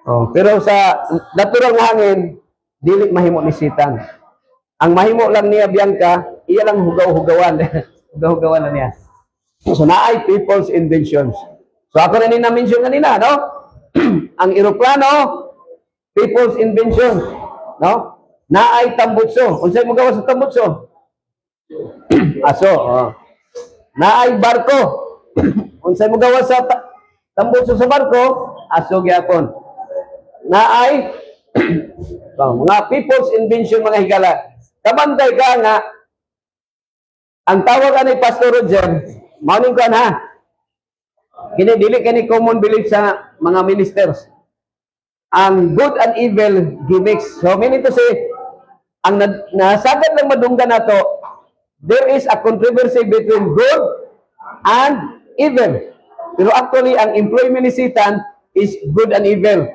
Oh, pero sa natural nga hangin dili mahimo ni Satan. Ang mahimo lang niya Bianca, iya lang hugaw-hugawan. Hugaw-hugawan na niya. So naay people's inventions. So ako rin na-mention kanina, no? Ang eroplano, people's invention, no? Naay tambutso. Unsay mo gawa sa tambutso? Aso. Oh. Naay barko. Unsay mo gawa sa tambutso sa barko? Aso gyapon. Naay mga people's invention mga higala. Kabantay ka nga ang tawag ani Pastor Roger, mauning kan ha. Kini dili kani common belief sa mga ministers. Ang good and evil gimix. So meaning to say, ang nasagad lang madunggan nato, there is a controversy between good and evil. Pero actually, ang employment ni Satan is good and evil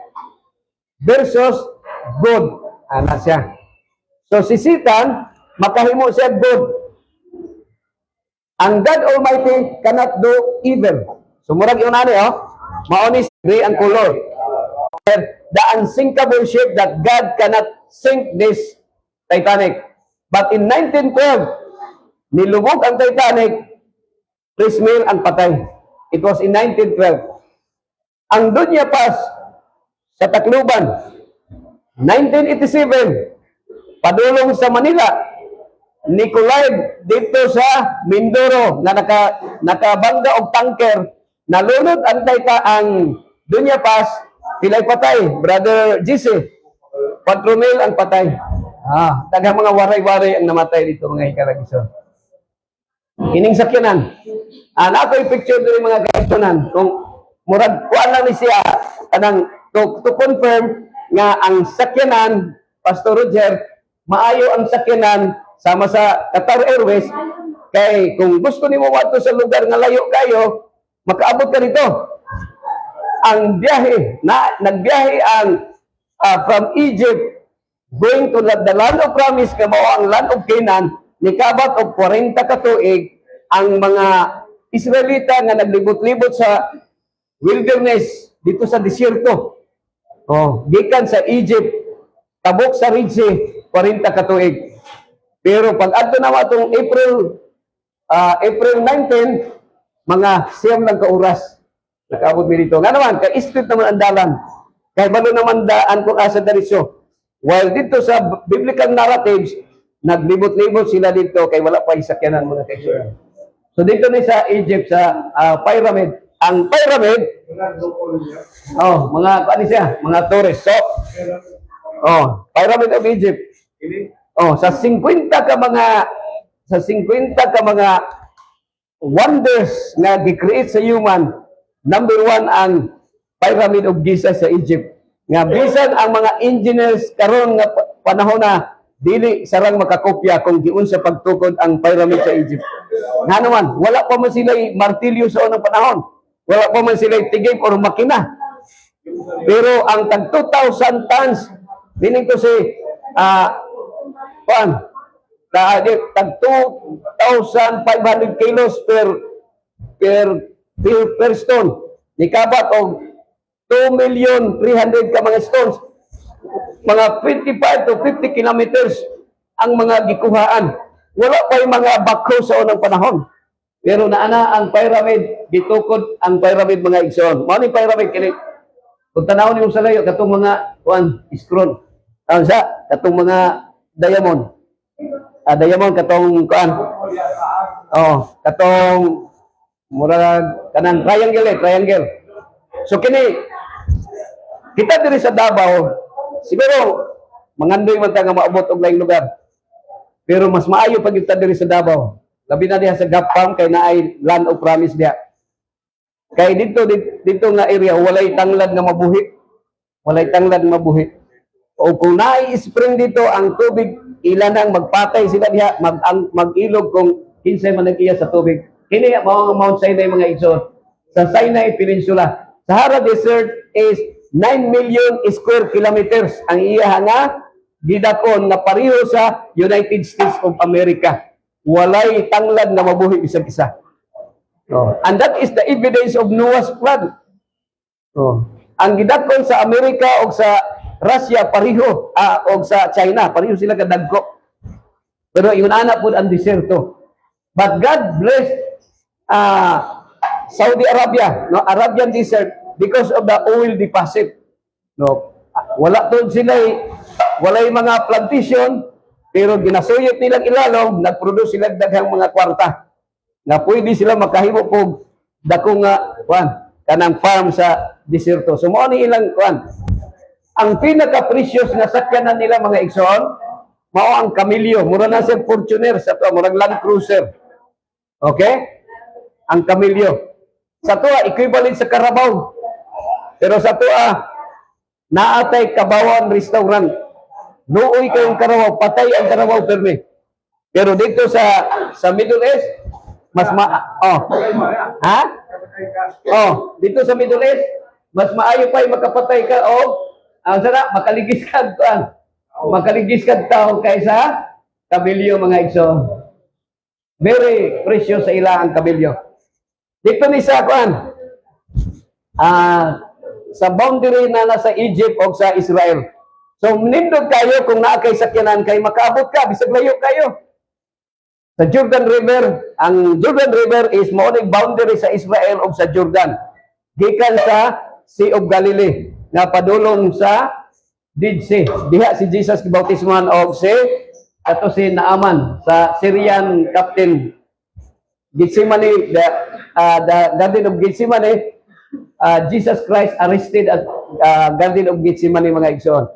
versus good. Ana siya. So si Satan, makahimo siya good. Ang God Almighty cannot do evil. So murag yun ani, maonis gray ang color. The unsinkable ship that God cannot sink this Titanic. But in 1912, nilubog ang Titanic, Chris Mill ang patay. It was in 1912. Ang Dunya Pass sa Tacloban, 1987, padulong sa Manila, Nicolay dito sa Mindoro na nakabangga og tanker, nalunod ang Dunya Pass, pilay patay, Brother GC, 4 mil ang patay. Daghang mga waray-waray ang namatay dito mga hikalagiso. Kining sakyanan. Ako'y picture diri mga kaibigan kung murag kuan lang ni siya kanang to confirm nga ang sakyanan Pastor Roger maayo ang sakyanan sama sa Qatar Airways kay kung gusto nimo wadto sa lugar nga layo kayo makaabot ka dito. Ang biyahe nagbiyahe ang from Egypt going to the land of promise nga mao ang land of Canaan nikabat og 40 ka tuig ang mga Israelita nga naglibot-libot sa wilderness dito sa desierto. Gikan sa Egypt tabok sa Red Sea 40 ka tuig. Pero pag adto na matong April 19 mga siyam lang ka oras nakaabot mi dito. Nga naman kay street naman ang dalan. Kay balo naman daan kung asa diretso. While dito sa biblical narratives, naglibot-libot sila dito kay wala pa isakyanan mga kaibigan. So dito ni sa Egypt sa pyramid. Ang pyramid, mga ano siya, mga torres. So, pyramid of Egypt. Sa 50 ka mga wonders na gi-create sa human, number 1 ang pyramid of Giza sa Egypt. Nga bisan ang mga engineers karon nga panahon na dili sarang makakopya kung giun sa pagtukod ang pyramid sa Egypt. Nga naman, wala pa man sila martilyo sa unang panahon. Wala pa man sila tigib or makina. Pero ang tag 2,000 tons, meaning to say, tag 2,500 kilos per per stone. Nikabat og 2,300,000 ka mga stones. Mga 25 to 50 kilometers ang mga gikuhaan. Wala pa yung mga bakho sa unang panahon. Pero naana ang pyramid, gitukod ang pyramid mga igsoon. Mao ni pyramid kini. Kung tanawon niyo sa layo katong mga scroll. Ano sa katong mga diamond. Diamond katong kuan. Katong murag kanang triangle. So kini kita diri sa Davao, siguro mangandoy man ta nga maabot og laing lugar. Pero mas maayo pag kita diri sa Davao. Labi na diha sa Gapam kay naay land of promise diha. Kay dito nga area walay tanglad nga mabuhi. Walay tanglad nga mabuhi. O kung naay spring dito ang tubig ilan ang magpatay sila diha mag-ilog kung kinsay man nag-iya sa tubig. Kini mao ang Mount Sinai mga igsoon. Sa Sinai Peninsula. Sahara Desert is 9 million square kilometers ang iya nga gidakon na pareho sa United States of America. Walay tanglad nga mabuhi bisag isa. And that is the evidence of Noah's flood. Ang gidakon sa Amerika o sa Russia pareho o sa China pareho sila kadagko. Pero yun ana pud ang deserto. But God blessed Saudi Arabia, Arabian desert because of the oil deposit. Wala to sila walay mga plantation pero ginasuyot nilang ilalom, nagproduce sila daghang mga kwarta nga pwede sila makahimo og dako nga kanang farm sa deserto. So mao ni ilang ang pinaka-precious na sakyanan nila mga igsoon mao ang Camello. Mura na sa Fortuner sa to, murag Land Cruiser. Okay? Ang Camello. Sa tuwa, equivalent sa Carabao. Pero sa tuwa, naatay Kabawan Restaurant. Nuoy kayong Carabao, patay ang Carabao perme. Pero dito sa Middle East, mas dito sa Middle East, mas maayo pa yung makapatay ka ang sana, makaligis ka makaligis ka tao kaysa Camello mga igsoon. Very precious sa ila ang Camello. Dito ni sa sa boundary na nasa Egypt o sa Israel. So nindot kayo kung naa kay sakyanan kay makaabot ka bisag layo kayo. Sa Jordan River, ang Jordan River is mao ni boundary sa Israel o sa Jordan. Gikan sa Sea of Galilee nga padulong sa Dead Sea. Diha si Jesus gibautismohan og si Naaman sa Syrian captain Gethsemane, the Garden of Gethsemane. Jesus Christ arrested at Garden of Gethsemane mga igsoon.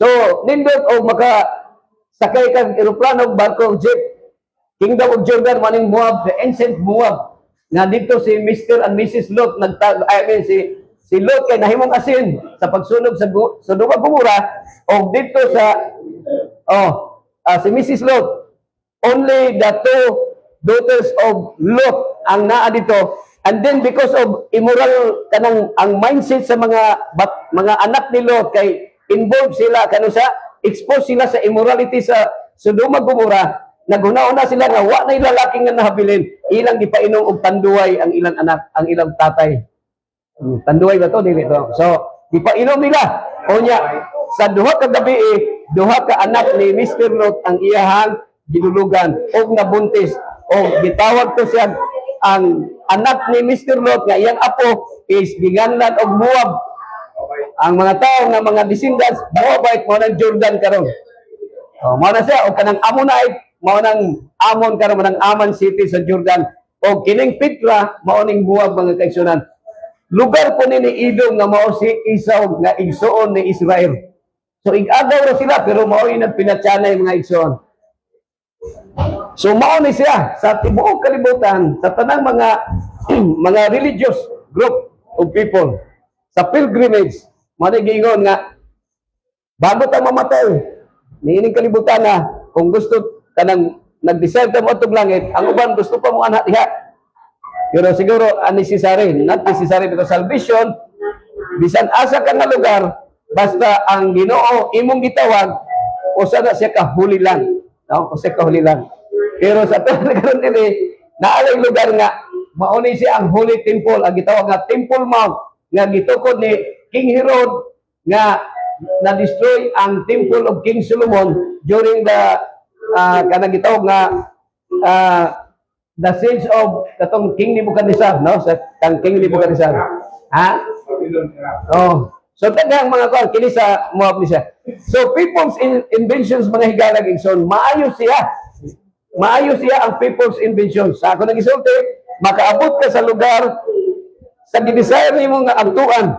So nindot o maka sakay kang eroplano barko jeep Kingdom of Jordan maning Moab, the ancient Moab. Nga dito si Mr. and Mrs. Lot si Lot kay nahimong asin sa pagsunog sa Sodoma Gomora o dito sa si Mrs. Lot. Only the two daughters of Lot ang naa dito. And then because of immoral kanang ang mindset sa mga anak ni Lot kay involved sila sa expose sila sa immorality sa Sodoma Gomora. Naguna-una sila nga wa na lalaki nga nahabilin. Ilang gipainom og tanduay ang ilang anak, ang ilang tatay. Tanduay ba to dili to? So, gipainom nila. Unya sa duha ka gabi duha ka anak ni Mr. Lot ang iyahang ginulugan og nabuntis og gitawag to siya ang anak ni Mr. Lot nga iyang apo is ginganlan og Moab. Ang mga tao nga mga descendants Moabite mo ng Jordan karon. Mao na siya og kanang Ammonite mao nang Ammon karon nang Amman City sa Jordan o kining Petra mao ning Moab mga kaigsunan. Lugar po ni Edom nga mao si Esau nga igsoon ni Israel. So igagaw ra sila pero mao yung nagpinatyanay mga igsoon. So mao ni siya sa tibuok kalibutan sa tanang mga religious group of people sa pilgrimage mao ni giingon nga bago ta mamatay niining kalibutan na kung gusto kanang nag-decide ta mo atong langit, ang uban gusto pa mo anak diha. Pero siguro unnecessary, not necessary because salvation bisan asa ka nga lugar basta ang Ginoo imong gitawag usa na siya kahulilan, no? Usa kahulilan. Pero sa karon dili naalay lugar nga mauni siya ang Holy Temple, ang gitawag nga Temple Mount, nga gitukod ni King Herod, nga na-destroy ang Temple of King Solomon during the kanang gitawag nga the siege of katong King Nebuchadnezzar, no? Sa kang King Nebuchadnezzar. Ha? Oh. So tagang mga kuan kini sa Moab ni siya. So people's inventions mga higalag igsoon, maayo siya. Maayo siya ang people's inventions. Sa ako nagisulti, makaabot ka sa lugar sa gidesire nimo nga agtuan.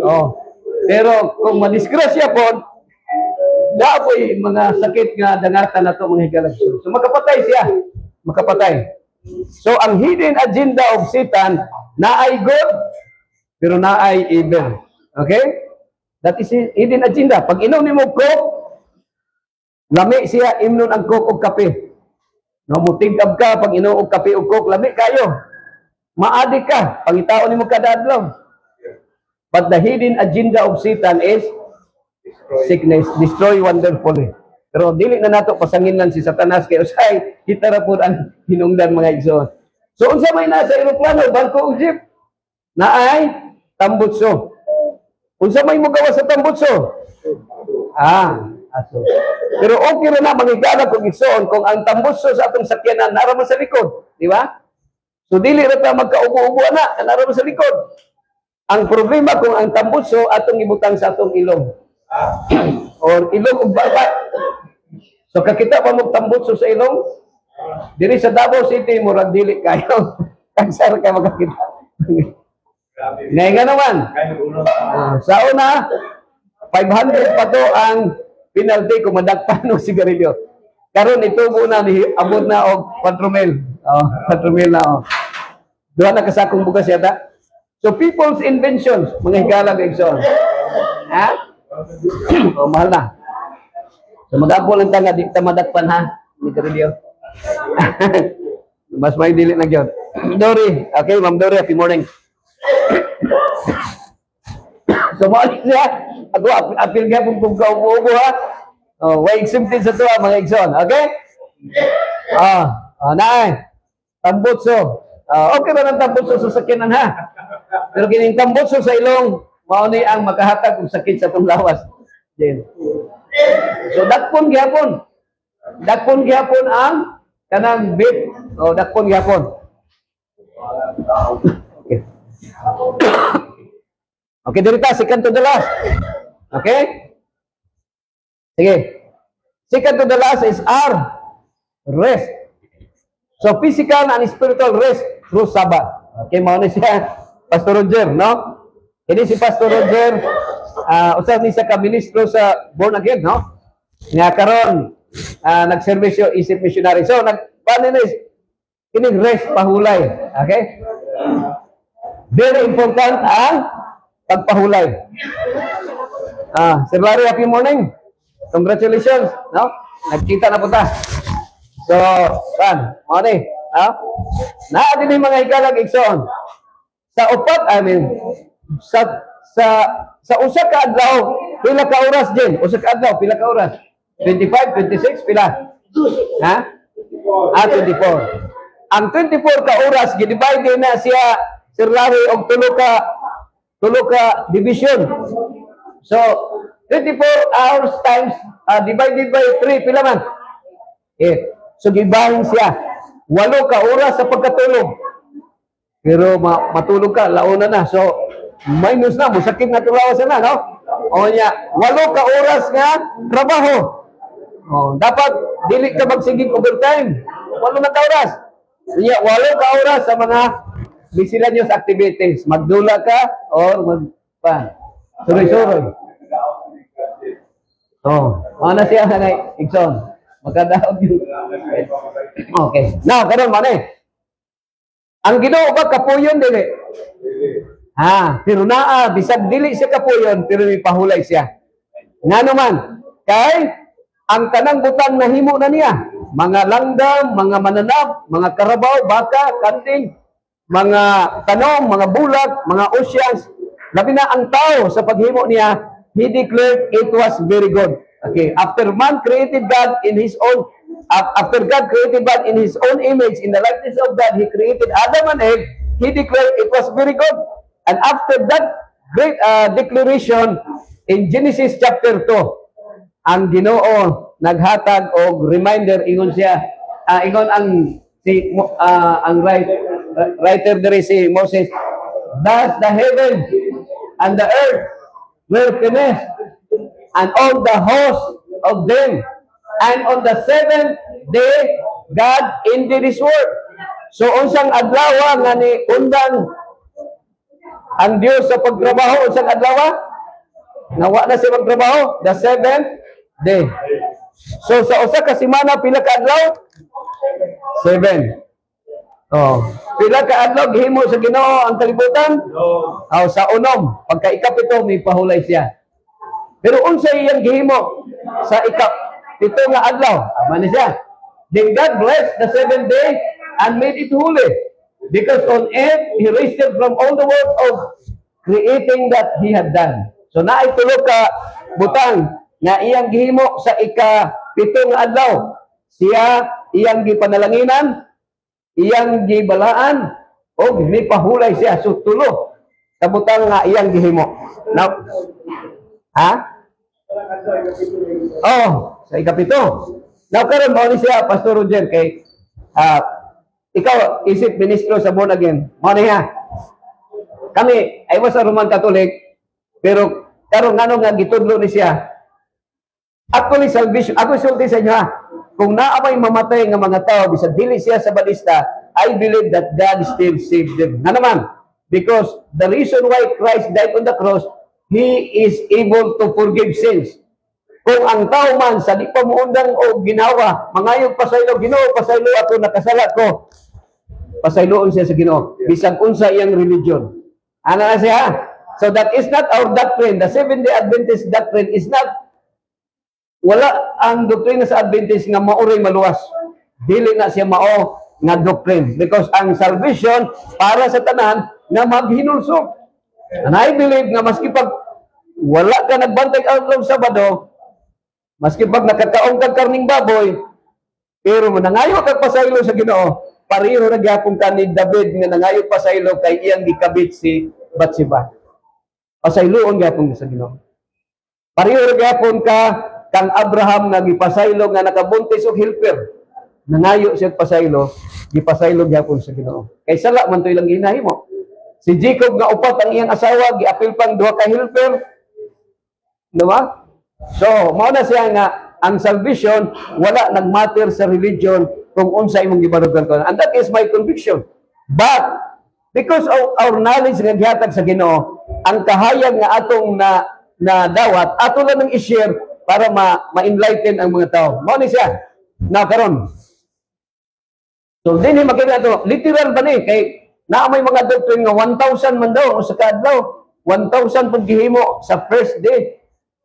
Oh. Pero kung madisgrasya po, dapoy mga sakit nga dangatan nato mga higalag. So makapatay siya. Makapatay. So ang hidden agenda of Satan naay good pero naay evil. Okay? That is hidden agenda. Pag inom nimo coke, lami siya imnon ang coke og kape. No, mutigab ka pag inom og kape og coke, lami kayo. Maadi ka, pangitaon nimo kada adlaw. But the hidden agenda of Satan is sickness, destroy wonderfully. Pero dili na nato pasanginan si Satanas kay usay kita ra pud ang hinungdan mga igsoon. So unsa may nasa eroplano, barko ug jeep? Naay tambutso. Unsa may mogawa sa tambutso? Aso. Pero okay ra na mangigala kung igsoon kung ang tambutso sa atong sakyanan nara man sa likod, di ba? So dili ra ta magkaubo-ubo na, nara man sa likod. Ang problema kung ang tambutso atong ibutang sa atong ilong. Or ilong ug baba. So kakita pa mo tambutso sa ilong? Diri sa Davao City murag dili kayo. Kansar ka makakita. Ngay nga naman. Sa una 500 pa to ang penalty kung madagpan o sigarilyo. Karon itubo na ni abot na og 4 mil. 4 mil na oh. Duha na kasakong bugas yata. So people's inventions, mga higala igsoon. Ha? Mahal na. So magapo lang ta nga di ta madakpan ha, ni Carillo. Mas may dili na gyud. Dory, okay, Ma'am Dory, happy morning. So mo siya, ako apil gyapon kung kaubo ha. Oh, way exempted sa tuwa mga igsoon, okay? Naay. Tambutso. Okay ra nang tambutso sa sakyanan ha. Pero kining tambutso sa ilong, mao ni ang makahatag og sakit sa tong lawas. Then. So dakpon gyapon. Dakpon gyapon ang kanang bit. Dakpon gyapon. Okay. Okay, dirita second to the last. Okay? Sige. Second to the last is R. Rest. So physical and spiritual rest through Sabbath. Okay, mao ni siya Pastor Roger, no? Ini si Pastor Roger, usap ni sa ka-ministro sa born again, no? Nga karon nag-servisyo isip missionary. So paano ni kining rest pahulay, okay? Very important ang pagpahulay. Sir Larry, happy morning. Congratulations, no? Nagkita na po ta. So, morning, no? Naadin yung mga hikalag igsoon. Sa upat, sa usa ka adlaw, pila ka oras din? Usa ka adlaw, pila ka oras? 25, 26, pila? Ha? 24. Ang 24 ka oras, gidivide na siya, Sir Larry, og tulo ka division. So, 24 hours times, divided by 3, pila man? So, gibahin siya. 8 ka oras sa pagkatulog. Pero matulog ka, launa na. So, minus na, musakit na tulawas na, no? O niya, 8 ka oras nga trabaho. Dapat, dili ka magsigig overtime. 8 na ka oras. O niya, 8 ka oras sa mga miscellaneous activities. Magdula ka or suroy-suroy. Ano siya nga, Ikson? Magkadaog yun. Okay. Now, karon man ang Ginoo ba kapuyon dili? Pero bisag dili siya kapuyon, pero may pahulay siya. Ngano man, kay ang tanang butang nahimo na niya, mga langgam, mga mananap, mga karabaw, baka, kanting, mga tanom, mga bulag, mga oceans, labi na ang tao sa paghimo niya, he declared it was very good. Okay, after man created God in his own after God created man in His own image, in the likeness of God, He created Adam and Eve. He declared it was very good. And after that great declaration, in Genesis chapter 2, ang Ginoo naghatag og reminder ingon siya, ingon ang ang writer dere si Moses, thus the heaven and the earth were finished, and all the host of them. And on the seventh day, God ended His work. So, unsang adlaw nga ni undang ang Dios sa pagtrabaho, unsang adlaw? Nawa na siya magtrabaho, the seventh day. So, sa usa ka semana, pila ka adlaw? 7. Oh. Pila ka adlaw, gihimo sa Ginoo ang kalibutan? No. Oh, sa unom, pagka ikapito, may pahulay siya. Pero unsa iyang gihimo sa ikapito nga adlaw? Ama ni siya. Then God blessed the seventh day and made it holy. Because on it, He rested from all the work of creating that He had done. So naay tulo ka butang nga iyang gihimo sa ikapito nga adlaw. Siya iyang gipanalanginan, iyang gibalaan, o gipahulay siya. So tulo ka butang nga iyang gihimo. Now, ha? Oh, sa ikapito. Now, karon mo ni siya, Pastor Roger, kay ikaw, isip ministro sa born again. Mo niya. Kami, I was a Roman Catholic, pero karon ngano nga gitudlo ni siya. Actually, salvation, ako sulti sa inyo ha. Kung naamay mamatay nga mga tao, bisag dili siya sa balista, I believe that God still saved them. Nga naman, because the reason why Christ died on the cross, He is able to forgive sins. Kung ang tao man sa di pa muundang o ginawa, mangayog pasaylo, Ginoo, pasaylo ako, nakasala ko. Pasayloon siya sa Ginoo. Bisag unsa iyang religion. Ano na siya? So that is not our doctrine. The Seventh-day Adventist doctrine is not, wala ang doktrina sa Adventist nga mauray maluwas. Dili na siya mao nga doctrine. Because ang salvation para sa tanan nga maghinulsog. And I believe nga maski pag wala ka nagbantay adlaw Sabado, maski pag nakakaong kag karning baboy, pero nangayo kag pasaylo sa Ginoo, pareho na gyapon ka ni David nga nangayo pasaylo kay iyang gikabit si Bathsheba. Pasayloon gyapon sa Ginoo. Pareho na gyapon ka kang Abraham nga gipasaylo nga nakabuntis og helper. Nangayo siya pasaylo, gipasaylo gyapon sa Ginoo. Kay sala man to ilang ginahimo. Si Jacob nga upat ang iyang asawa, giapil pang duha ka helper. Diba? So, mao na siya nga ang salvation wala nagmatter sa religion kung unsa imong gibarugan ko. And that is my conviction. But because of our knowledge nga gihatag sa Ginoo, ang kahayag nga atong na dawat ato lang nang i-share para ma-enlighten ang mga tao. Mao ni siya. Na karon. So dinhi makita to, literal ba ni kay naa may mga doctrine nga 1,000 man daw sa kadlaw. 1,000 pud gihimo sa first day.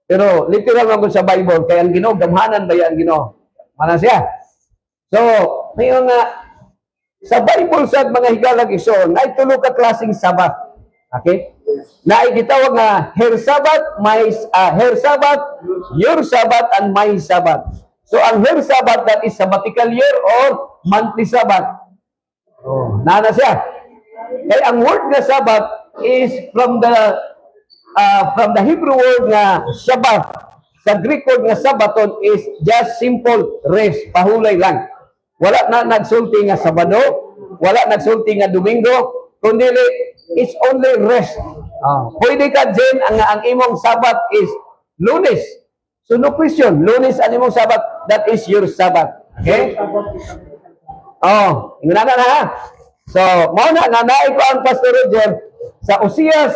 Pero literal man sa Bible kay ang Ginoo gamhanan ba ang Ginoo? Mana siya. So, mayon nga sa Bible sa mga higalag igsoon, nay tulo ka klaseng Sabat. Okay? Na gitawag nga Her Sabbath, Her Sabbath, Your Sabbath, and My Sabbath. So, ang Her Sabbath, that is sabbatical year or monthly Sabbath. Oh, na siya. Kaya ang word na Sabbath is from the Hebrew word nga Shabbat. Sa Greek word nga Sabbaton is just simple rest, pahulay lang. Wala na nagsulti nga Sabado, wala nagsulti nga Domingo, kundi it's only rest. Pwede ka din ang imong Sabbath is Lunes. So no question, Lunes ang imong Sabbath, that is your Sabbath. Okay? Ingana na ha. So, mao na naay ko ang Pastor Roger sa Usias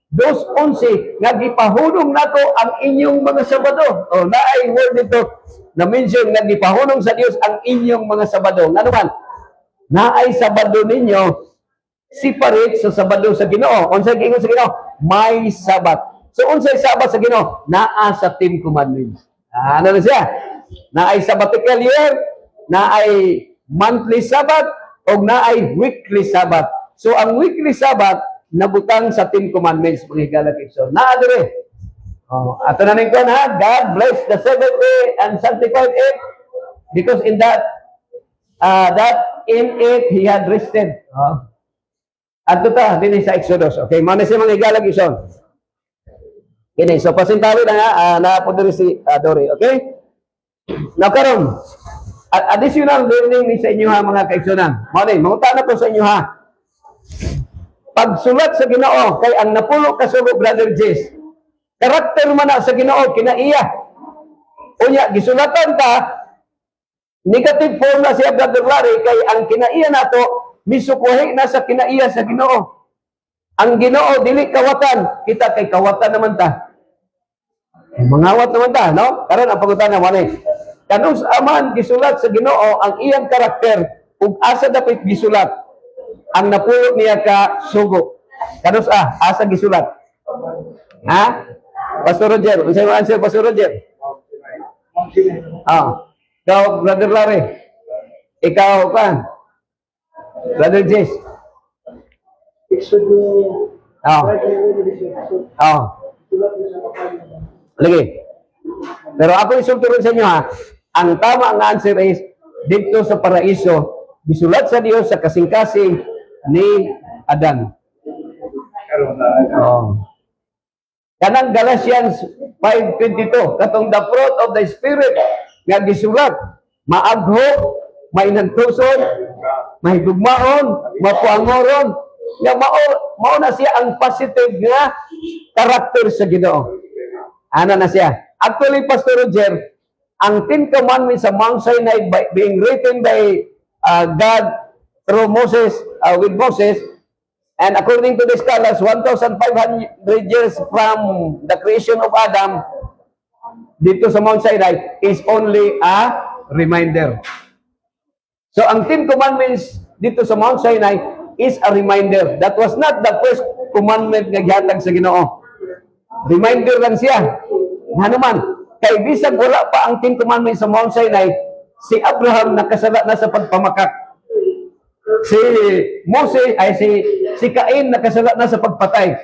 2:11 nga gipahunong nato ang inyong mga Sabado. Naay word dito na mention nga gipahunong sa Dios ang inyong mga Sabado. Ano man? Naay Sabado ninyo separate sa Sabado sa Ginoo. Unsa giingon sa Ginoo? My Sabbath. So unsay Sabbath sa Ginoo? Naa sa Ten Commandments. Ano na siya? Naay sabbatical year, naay monthly Sabbath, o naay weekly Sabbath. So ang weekly Sabbath nabutang sa Ten Commandments mga higalag igsoon. Naa dire. Ato na ning kon ha, God bless the seventh day and sanctified it. Because in that in it he had rested. Adto ta dinhi sa Exodus. Okay, mao na siya mga igalag ison. Kini so pasintawi na nga na po diri si Dory, okay? Now karon additional learning ni sa inyo ha mga kaigsunan. Mao ni mangutana ko sa inyo ha. Pagsulat sa Ginoo kay ang napulo ka sugo Brother Jess. Karakter man na sa Ginoo kinaiya. Unya gisulatan ta negative form na siya Brother Larry kay ang kinaiya nato misukuhi na sa kinaiya sa Ginoo. Ang Ginoo dili kawatan, kita kay kawatan naman ta. Mangawat naman ta, no? Karon ang pangutana mo ni. Kanus aman gisulat sa Ginoo ang iyang karakter ug asa dapat gisulat ang napulot niya ka sugo. Kanus asa gisulat? Ha? Pastor Roger, unsay mo answer Pastor Roger? Ikaw Brother Larry. Ikaw kan? Brother Jess. Lagi. Pero ako isulturon sa inyo ha, ang tama ang answer is dito sa paraiso, gisulat sa Dios sa kasing-kasing ni Adan. Kanang Galatians 5:22, katong the fruit of the Spirit nga gisulat, maagho, mainantuson, mahigugmaon, mapuangoron, nga mao na siya ang positive nga karakter sa Ginoo. Ana na siya. Actually, Pastor Roger, ang Ten Commandments sa Mount Sinai being written by God through Moses, with Moses, and according to the scholars, 1,500 years from the creation of Adam, dito sa Mount Sinai, is only a reminder. So, ang Ten Commandments dito sa Mount Sinai is a reminder. That was not the first commandment nga gihatag sa Ginoo. Reminder lang siya. Nga naman, kay bisag wala pa ang Ten Commandments sa Mount Sinai, si Abraham nakasala na sa pagpamakak. Si Moses, si Cain nakasala na sa pagpatay.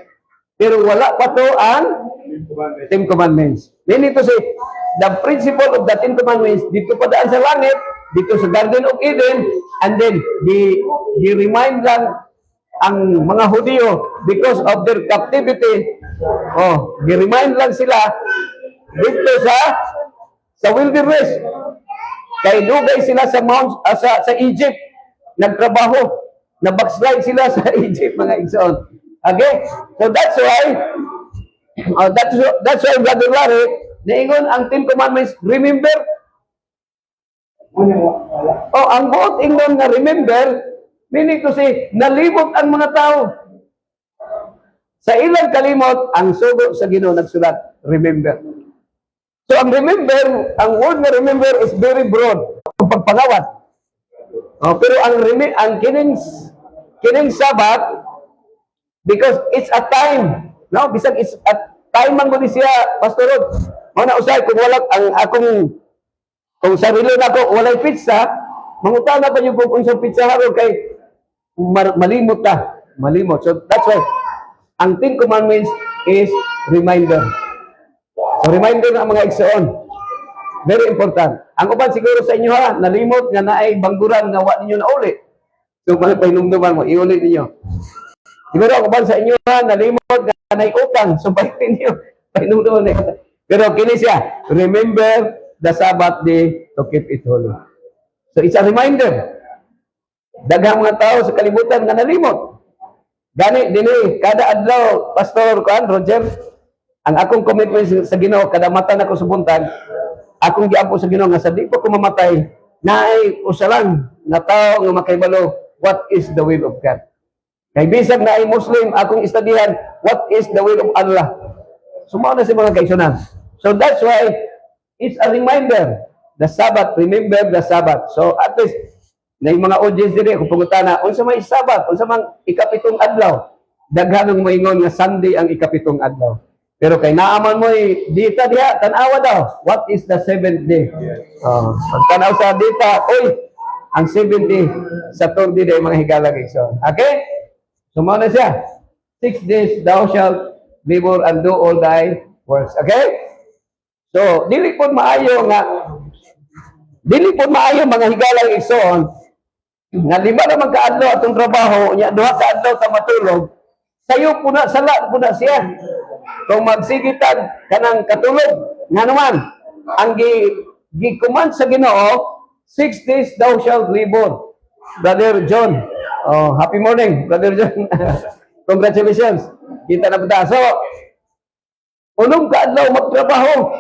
Pero wala pa to ang Ten Commandments. Meaning to say, the principle of the Ten Commandments, dito pa daan sa langit, dito sa Garden of Eden, and then, di-remind lang ang mga Hudyo because of their captivity. Di-remind lang sila dito sa wilderness. Kay dugay sila sa sa Egypt, nagtrabaho, na backslide sila sa Egypt, mga igsoon. Okay? So that's why Brother Larry, niingon ang Ten Commandments, remember? Ang buot ingon nga remember, meaning to say, nalibot ang mga tao. Sa ilang kalimot, ang sugo sa Ginoo nagsulat, remember. So ang remember, ang word na remember is very broad. Ang pagpangawat. Pero ang kining Sabbath, because it's a time, no? Bisag it's a time man gud siya, Pastor Rod. Mana usay kung wala kung sarili na ko walay pizza, mangutana pa yung kung sa pizza haron kay malimot ta. Malimot. So that's why ang Ten Commandments is reminder. So reminder ng mga igsoon. Very important. Ang uban siguro sa inyo ha, nalimot nga naay bangguran nga wa ninyo na uli. So pahinumduman mo, iulit ninyo. Siguro ang uban sa inyo ha, nalimot nga naay utang. So pahinumduman ninyo. Pero kini siya, remember the Sabbath day to keep it holy. So it's a reminder. Daghang mga tao sa kalibutan nga nalimot. Gani dinhi kada adlaw Pastor Roger, ang akong commitment sa Ginoo kada mata na ko sa buntag, akong giampo sa Ginoo nga sa di pa ko mamatay, naay usalan na tao nga makahibalo what is the will of God. Kay bisag na ay Muslim, akong istadihan what is the will of Allah. Sumao na si mga kaigsunan. So that's why it's a reminder. The Sabbath, remember the Sabbath. So at least na yung mga audience diri kung pangutana, unsa may Sabbath, unsa man ikapitong adlaw. Daghang moingon nga Sunday ang ikapitong adlaw. Pero kay naaman mo dita diha tan-awa daw. What is the seventh day? Pagtanaw sa dita, ang 7th day Saturday day mga higalag igsoon. Okay? So mao na siya. 6 days thou shalt labor and do all thy works. Okay? So dili pod maayo nga Dili po maayo mga higalang igsoon nga lima naman kaadlaw atong trabaho nya duha ka adlaw ta matulog sayo po na sala po na siya kung magsigitan kanang katulog nga naman ang gi-command sa Ginoo 6 days thou shalt labor. Brother John, oh, happy morning Brother John. Congratulations, kita na punta. So unong kaadlaw magtrabaho,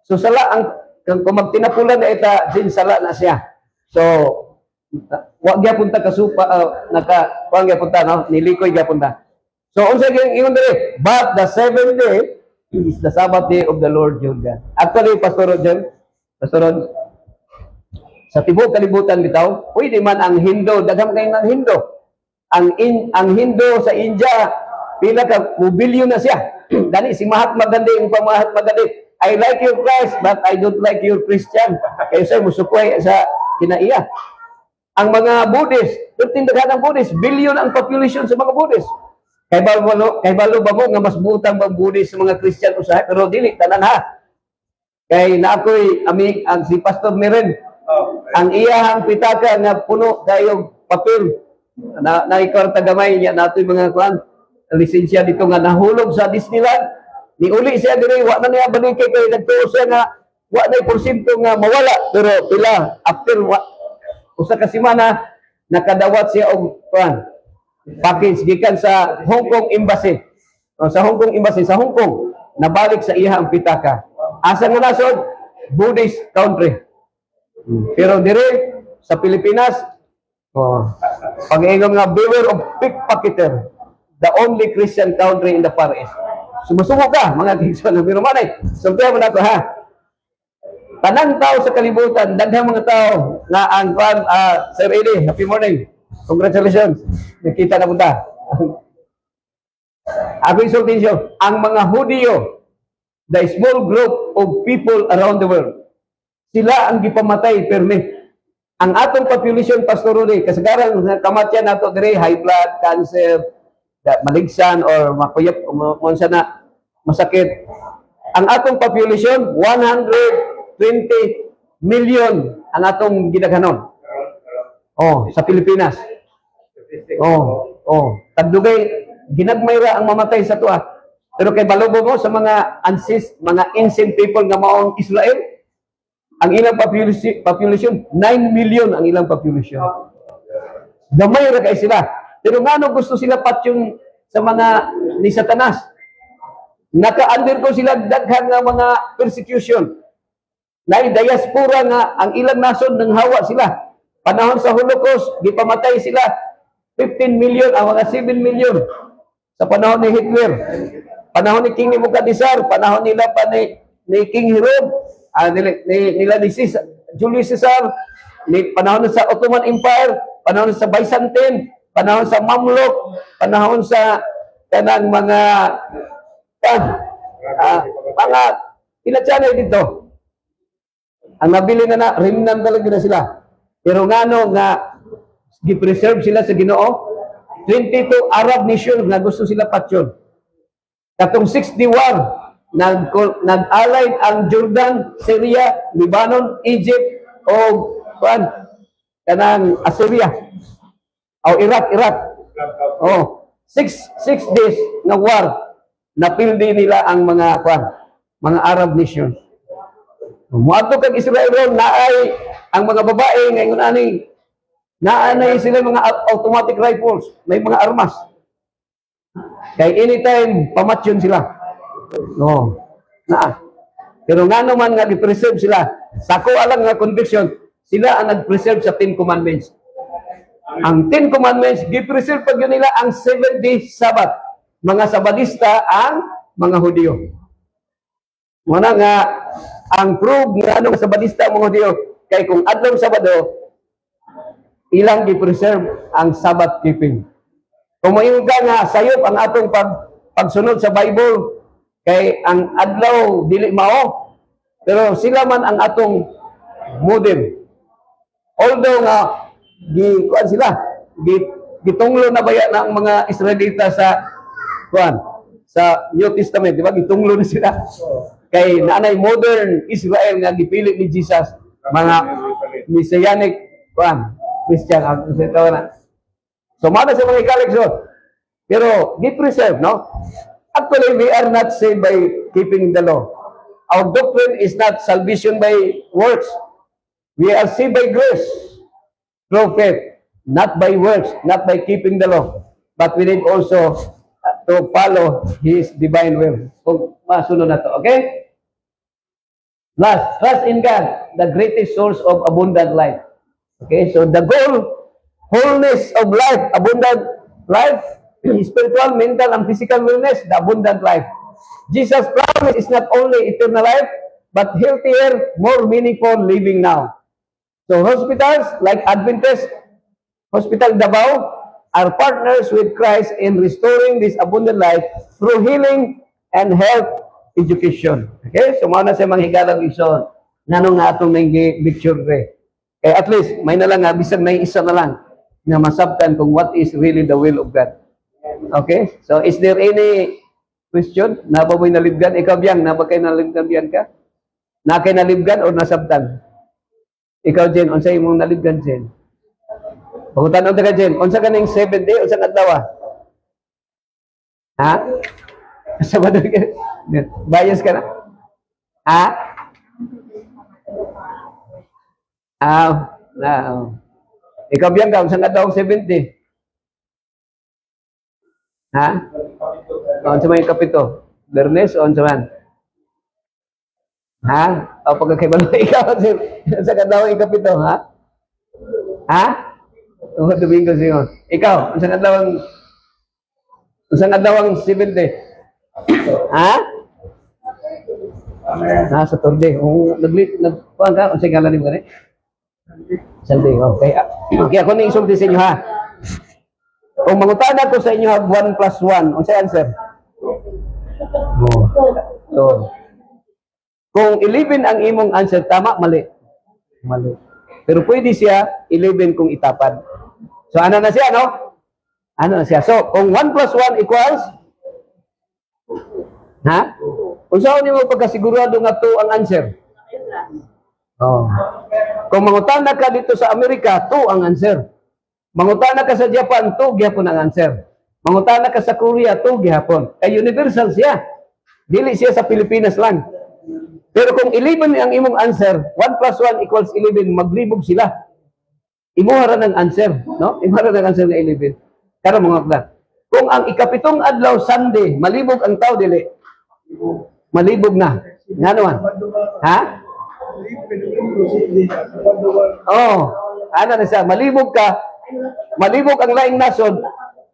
so sala ang kung magtinapulan na ita din sala na siya. So wag gyapon ta kasupa wag gyapon ta no nilikoy gyapon ta. So unsa gyud ingon diri? But the seventh day is the Sabbath day of the Lord your God. Actually Pastor John, Pastor Ron, sa tibuok kalibutan bitaw, pwede man ang Hindu, daghang kay ng Hindu. Ang Hindu sa India pila ka bilyon na siya. Dali si Mahatma Gandhi, ang Mahatma Gandhi, I like your Christ, but I don't like your Christian. Kaya siya musukoy sa kinaiya. Ang mga Buddhist, 13 daghang Buddhist, billion ang population sa mga Buddhist. Kay balo ba mo nga mas butang bang Buddhist sa mga Christian usahay, pero dili tanan ha. Kay na ako'y ang si Pastor Miren, ang iyahang pitaka nga puno kayong papel na ikarta gamay niya natoy mga kuan lisensya dito nga nahulog sa Disneyland. Ni uli siya diri wa na niya balik kay nagtuo siya nga wa na porsyento nga mawala pero pila after usa ka semana nakadawat siya og kuan package gikan sa Hong Kong Embassy. Sa Hong Kong Embassy sa Hong Kong nabalik sa iya ang pitaka. Asa nga nasod? Buddhist country. Pero dire sa Pilipinas pag-ingam nga beware of pickpocketer, the only Christian country in the Far East. Sumusuko ka, mga kigsoon ng Birumanay. Sumpihan mo na ito, ha? Tanang tao sa kalibutan, daghang mga tao na ang Sir Eddie, happy morning. Congratulations. Nakita na punta. Ako insultation, ang mga Hudyo, the small group of people around the world, sila ang gipamatay permit. Ang atong population, Pastor Rudy, kasagaran kamatyan nato dire high blood, cancer, maligsan or makuyap kung na masakit. Ang atong population 120 million ang atong gidaghanon. Sa Pilipinas. Tagdugay ginagmayra ang mamatay sa tuwa. Pero kay balobo mo sa mga ancient people nga maong Israel, ang ilang population 9 million ang ilang population. Gamay ra kay sila. Pero ngano gusto sila patyon sa mga ni Satanas? Naka-under ko sila daghang nga mga persecution. Nay diaspora nga ang ilang nasod nang hawa sila. Panahon sa Holocaust, gipamatay sila 15 million ang mga 7 million sa panahon ni Hitler. Panahon ni King Nebuchadnezzar, panahon nila pa ni King Herod, nila ni Julius Caesar, panahon sa Ottoman Empire, panahon sa Byzantine, panahon sa Mamluk, panahon sa kanang mga pinatsanay dito. Ang nabili na remnant talaga na sila. Pero ngano nga gi-preserve sila sa Ginoo, 22 Arab nations na gusto sila patyon. Katong 61 nag-allied ang Jordan, Syria, Lebanon, Egypt o kanang Assyria o Iraq. 6 days na war napildi nila ang mga Arab nations. Muadto kag Israel ron naay ang mga babae ngayon naanay sila mga automatic rifles, may mga armas. Kay anytime pamatyon sila. Pero nga naman nga gi-preserve sila. Sa ko alang nga conviction, sila ang nag-preserve sa 10 commandments. Ang 10 commandments, gi-preserve pag yun nila ang 7-day Sabbath. Mga Sabadista ang mga Hudyo. Muna nga, ang proof nga anong Sabadista ang mga Hudyo, kay kung adlaw Sabado, ilang gi-preserve ang Sabbath keeping. Kung mayon ka nga, sayop ang atong pagsunod sa Bible, kay ang adlaw dili mao, pero sila man ang atong model. Although nga gitunglo na baya na ang mga Israelita sa New Testament, di ba? Gitunglo na sila. Kay naanay modern Israel nga gipili ni Jesus, mga messianic Christian. So, mana sa mga Catholic, so, pero, be preserved, no? Actually, we are not saved by keeping the law. Our doctrine is not salvation by works. We are saved by grace, through faith, not by works, not by keeping the law. But we need also to follow His divine will. Kung masunod na to, okay? Last, trust in God, the greatest source of abundant life. Okay, so the goal, wholeness of life, abundant life, spiritual, mental, and physical wellness, the abundant life. Jesus' promise is not only eternal life, but healthier, more meaningful living now. So hospitals like Adventist Hospital Davao are partners with Christ in restoring this abundant life through healing and health education. Okay? So, muna sa mga higalang ison, nanong nga itong may picture re. Eh, at least, may na lang, bisag may isa na lang na masabtan kung what is really the will of God. Okay? So, is there any question? Naba mo'y nalibgan? Ikaw biyang, naba kayo nalibgan ka? Na kayo nalibgan o nasabtan? Ikaw, Jen, unsa imong nalibgan, Jen? Pagutan ka, Jen. Unsa ka ng 7 day, unsa kadlaw? Ha? Sabado ka? Bias ka na? Ha? Ikaw biyang ka, unsa kadlaw 70? Ha? Unsa may kapito? Bernes o unsa man? Ha? O pagkakaibalo ikaw, unsa kadlaw ikapito, ha? Ha? O Domingo siyo. Ikaw, unsa kadlaw ang 70? Ha? Sa Torde. Nagpuan ka? Unsa ngalan ni mo gani? Sunday. Okay. Okay, ako na isulti sa inyo, ha? Kung mangutana ko sa inyo, 1 plus 1, unsa answer? So, kung 11 ang imong answer, tama, mali. Mali. Pero pwede siya 11 kung itapad. So, ano na siya, no? Ano na siya? So, kung 1 plus 1 equals? Ha? Kung saan mo pagkasigurado nga 2 ang answer? Oh. Kung mangutana ka dito sa Amerika, 2 ang answer. Mangutana ka sa Japan, 2 gihapon ang answer. Mangutana ka sa Korea, 2 gihapon. Ay universal siya. Dili siya sa Pilipinas lang. Pero kung 11 ang imong answer, 1 plus 1 equals 11, maglibog sila. Imuhara ng answer, no? Imuhara ng answer na 11. Karon mga kla. Kung ang ikapitong adlaw Sunday, malibog ang tao dili. Malibog na. Nga naman. Ha? Oh, ano na siya? Malibog ka. Malibog ang laing nasod.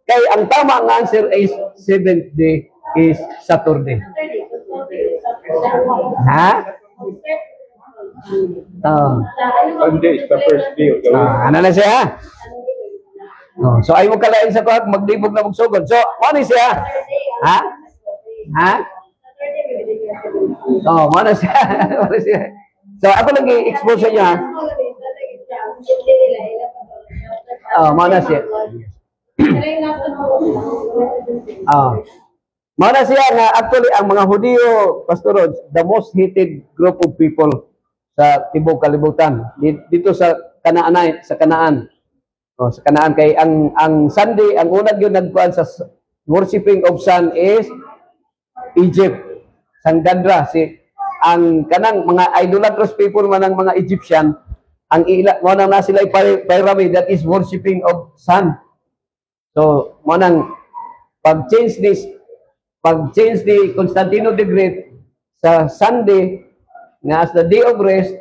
Kay ang tama ang answer is 7th day is Saturday. Ha? Sunday is the first day of the week. Ano na siya, ha? Oh, so ay mo kalain sa kuhat, maglibog na magsugod. So, ano siya? Ha? Ha? Oh, ano siya? Ano siya? So, ako lang i-expose sa inyo, ha? Oh, mana siya. Oh. Mana siya nga actually ang mga Hudiyo, Pastor Rod, the most hated group of people sa tibok kalibutan. Dito sa Kanaan, sa Kanaan. Oh, sa Kanaan kay ang Sunday, ang unang yun nagkuhan sa worshiping of sun is Egypt. Sangandra ang kanang mga idolatrous people man ang mga Egyptian, ang mo nang na sila pyramid that is worshiping of sun. So, mo nang pag-change the Constantino the Great sa Sunday nga as the day of rest,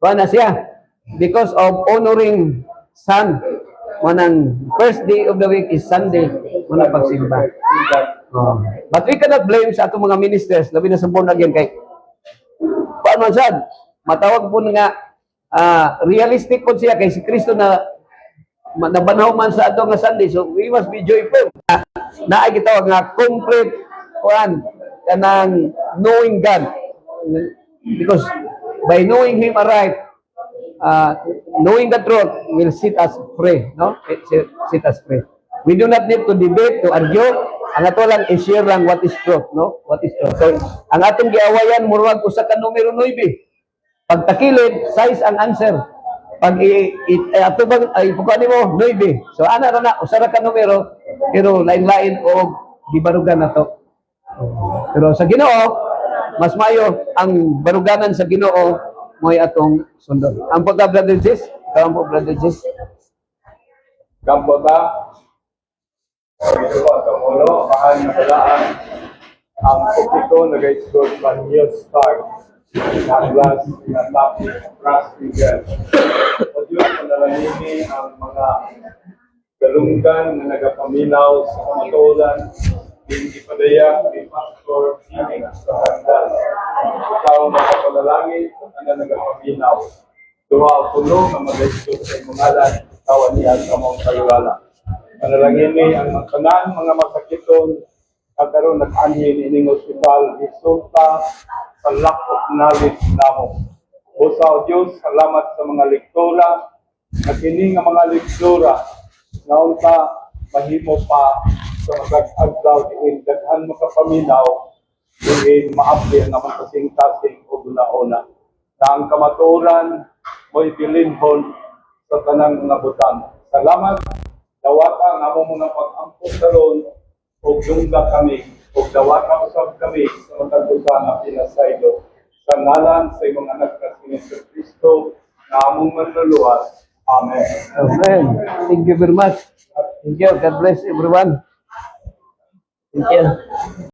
na siya because of honoring sun. Mo nang first day of the week is Sunday, mo nang pagsimba. Oh. But we cannot blame sa atong mga ministers, labi na sa born again kay paano sad matawag po nga realistic po siya kay si Kristo na nabanaw man sa ato nga Sunday, so we must be joyful na ay gitawag nga complete kanang knowing God, because by knowing Him aright, knowing the truth will set us free, no? Set us free. We do not need to debate, to argue. Ang ato lang i-share lang what is truth, no? What is truth. So, ang atong giawayan murag usa ka numero 9. Pag takilid, size ang answer. pag ato bang ay pukani mo 9. So ana ra na usara ka numero pero lain-lain o gibarugan na to. Pero sa Ginoo mas mayo ang baruganan sa Ginoo mo'y atong sundon. Ang po ta brother Jess, ang po brother Jess. Kampo ta. Ito po, kamulo, mahal na kalaan. Ang pupito nag-school sa News Star. Ang last na topic, Trust Figure. O Diyos, panalangini ang mga galunggan na nagapaminaw sa kamatulan, hindi padaya, ni Pastor, Phoenix, sa Handal. Ikaw nakapanalangin at na nagapaminaw. Duha o tulong na mag-school sa imungalan, tawan niya sa mong kalulala. Panalangin ang tanan mga masakiton at karon nag-anhin ining ospital resulta sa lack of knowledge namo. O sa Diyos, salamat sa mga lektora na kini nga mga lektora na unta mahimo pa sa magag-agdaw diin daghan makapaminaw diin maabli ang among kasing-kasing o guna-una. Na ang kamaturan mo'y bilinhon sa tanang mga butang. Salamat. Dawata ang among mga pag-angkot karon o dungga kami o dawata usab kami sa matagpusan na pinasaylo sa ngalan sa imong anak na si Yesu Kristo na among manluluwas. Amen. Amen. Thank you very much. Thank you. God bless everyone. Thank you.